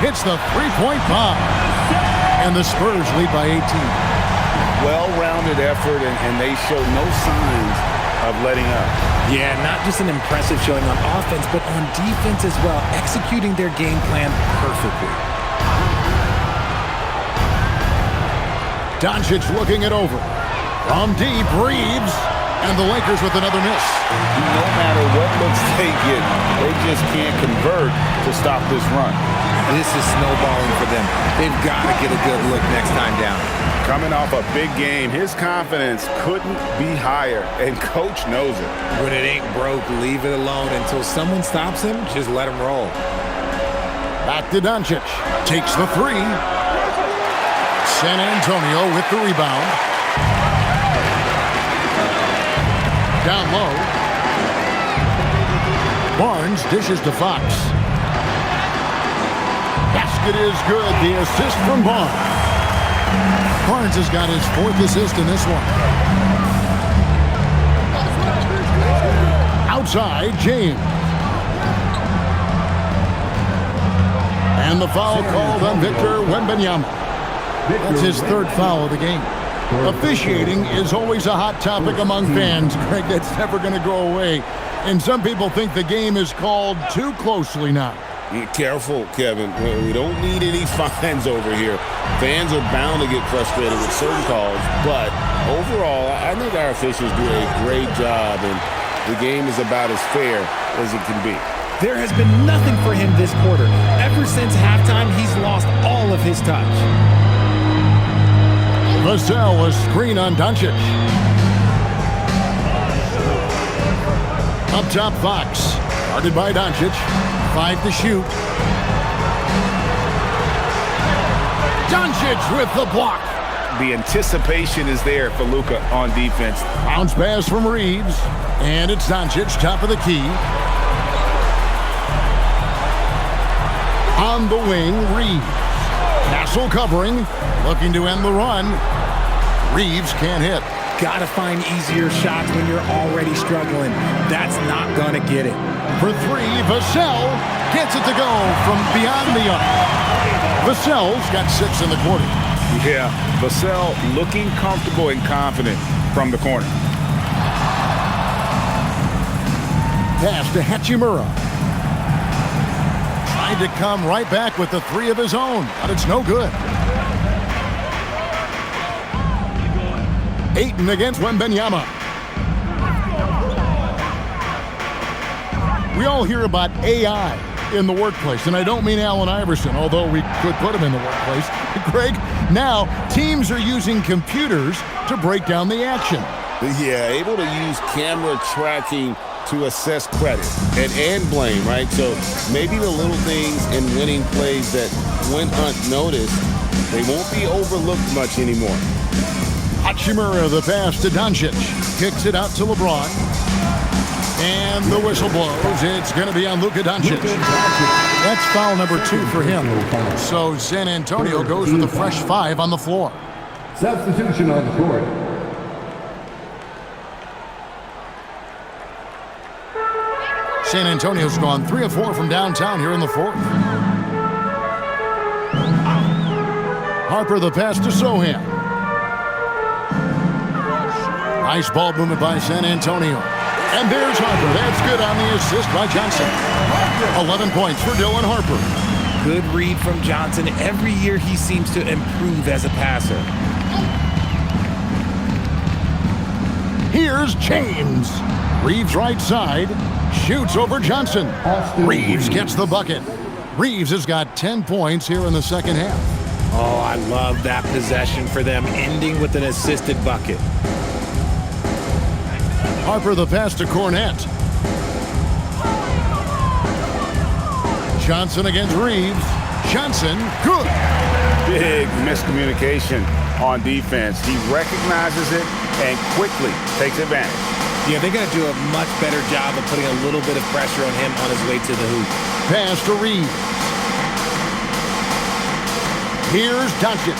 Hits the 3-point bomb. And the Spurs lead by 18. Well-rounded effort, and they show no signs of letting up. Yeah, not just an impressive showing on offense, but on defense as well, executing their game plan perfectly. Doncic looking it over. From deep, Reeves. And the Lakers with another miss. No matter what looks they get, they just can't convert to stop this run. This is snowballing for them. They've got to get a good look next time down. Coming off a big game, his confidence couldn't be higher, and coach knows it. When it ain't broke, leave it alone until someone stops him. Just let him roll. Back to Doncic. Takes the 3. San Antonio with the rebound. Down low. Barnes dishes to Fox. Basket is good. The assist from Barnes. Barnes has got his 4th assist in this one. Outside, James. And the foul called on Victor Wembanyama. That's his 3rd foul of the game. Officiating is always a hot topic among fans, Greg. That's never going to go away. And some people think the game is called too closely now. Careful, Kevin. We don't need any fines over here. Fans are bound to get frustrated with certain calls, but overall, I think our officials do a great job, and the game is about as fair as it can be. There has been nothing for him this quarter. Ever since halftime, he's lost all of his touch. Vassell, a screen on Doncic. Up top, Fox. Guarded by Doncic. 5 to shoot. Doncic with the block. The anticipation is there for Luka on defense. Bounce pass from Reeves. And it's Doncic, top of the key. On the wing, Reeves. Castle covering. Looking to end the run. Reeves can't hit. Gotta find easier shots when you're already struggling. That's not gonna get it. For 3, Vassell gets it to go from beyond the arc. Vassell's got 6 in the quarter. Yeah, Vassell looking comfortable and confident from the corner. Pass to Hachimura. Tried to come right back with the 3 of his own, but it's no good. Ayton against Wembanyama. We all hear about AI in the workplace, and I don't mean Allen Iverson, although we could put him in the workplace. Greg, now teams are using computers to break down the action. Yeah, able to use camera tracking to assess credit and blame, right? So maybe the little things in winning plays that went unnoticed, they won't be overlooked much anymore. Hachimura, the pass to Doncic. Kicks it out to LeBron. And the whistle blows. It's going to be on Luka Doncic. That's foul number 2 for him. So San Antonio goes with a fresh 5 on the floor. Substitution on the court. San Antonio's gone 3 of 4 from downtown here in the 4th. Harper, the pass to Sohan. Nice ball movement by San Antonio. And there's Harper. That's good on the assist by Johnson. 11 points for Dylan Harper. Good read from Johnson. Every year he seems to improve as a passer. Here's James. Reeves right side. Shoots over Johnson. Reeves gets the bucket. Reeves has got 10 points here in the second half. Oh, I love that possession for them, ending with an assisted bucket. Harper, the pass to Cornette. Johnson against Reeves. Johnson, good. Big miscommunication on defense. He recognizes it and quickly takes advantage. Yeah, they're going to do a much better job of putting a little bit of pressure on him on his way to the hoop. Pass to Reeves. Here's Doncic.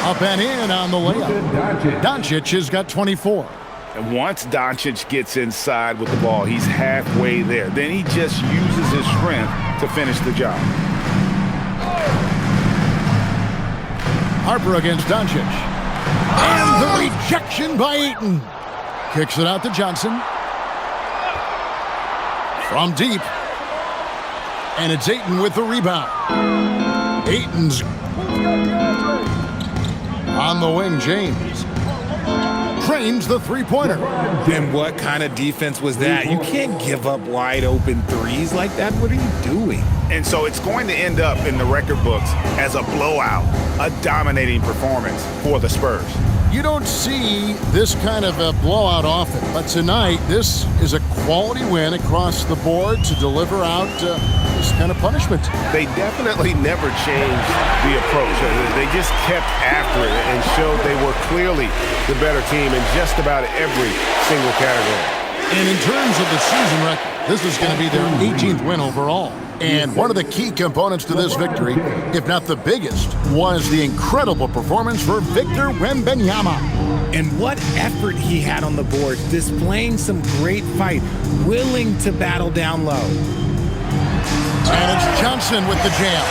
Up and in on the layup. Doncic has got 24. And once Doncic gets inside with the ball, he's halfway there. Then he just uses his strength to finish the job. Harper against Doncic. And the rejection by Ayton. Kicks it out to Johnson. From deep. And it's Ayton with the rebound. Ayton's on the wing, James. Trains the three-pointer. And what kind of defense was that? You can't give up wide open threes like that. What are you doing? And so it's going to end up in the record books as a blowout, a dominating performance for the Spurs. You don't see this kind of a blowout often, but tonight this is a quality win across the board to deliver out this kind of punishment. They definitely never changed the approach. They just kept after it and showed they were clearly the better team in just about every single category. And in terms of the season record, this is going to be their 18th win overall. And one of the key components to this victory, if not the biggest, was the incredible performance for Victor Wembanyama. And what effort he had on the board, displaying some great fight, willing to battle down low. And it's Johnson with the jam.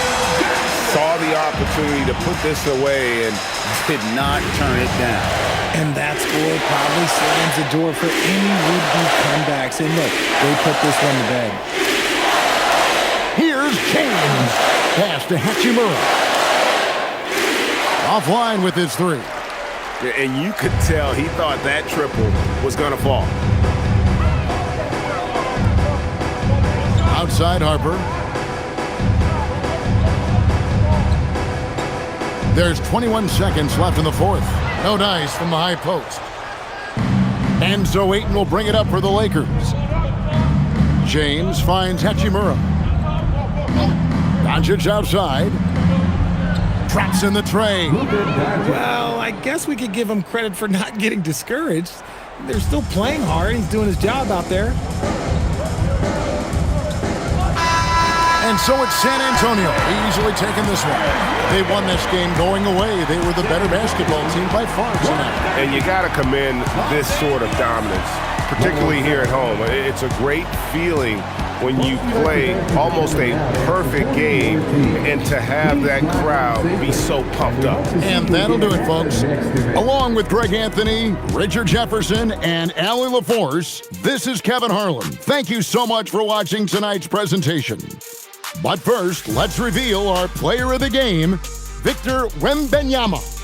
saw the opportunity to put this away and did not turn it down. And that score probably slams the door for any would-be comebacks. And look, they put this one to bed. Here's James. Pass to Hachimura. Offline with his three. And you could tell he thought that triple was going to fall. Outside Harper. There's 21 seconds left in the fourth. No dice from the high post. And so Ayton will bring it up for the Lakers. James finds Hachimura. Doncic outside. Traps in the tray. Well, I guess we could give him credit for not getting discouraged. They're still playing hard. He's doing his job out there. And so it's San Antonio easily taking this one. They won this game going away. They were the better basketball team by far tonight. And you got to commend this sort of dominance, particularly here at home. It's a great feeling when you play almost a perfect game and to have that crowd be so pumped up. And that'll do it, folks. Along with Greg Anthony, Richard Jefferson, and Allie LaForce, this is Kevin Harlan. Thank you so much for watching tonight's presentation. But first, let's reveal our player of the game, Victor Wembanyama.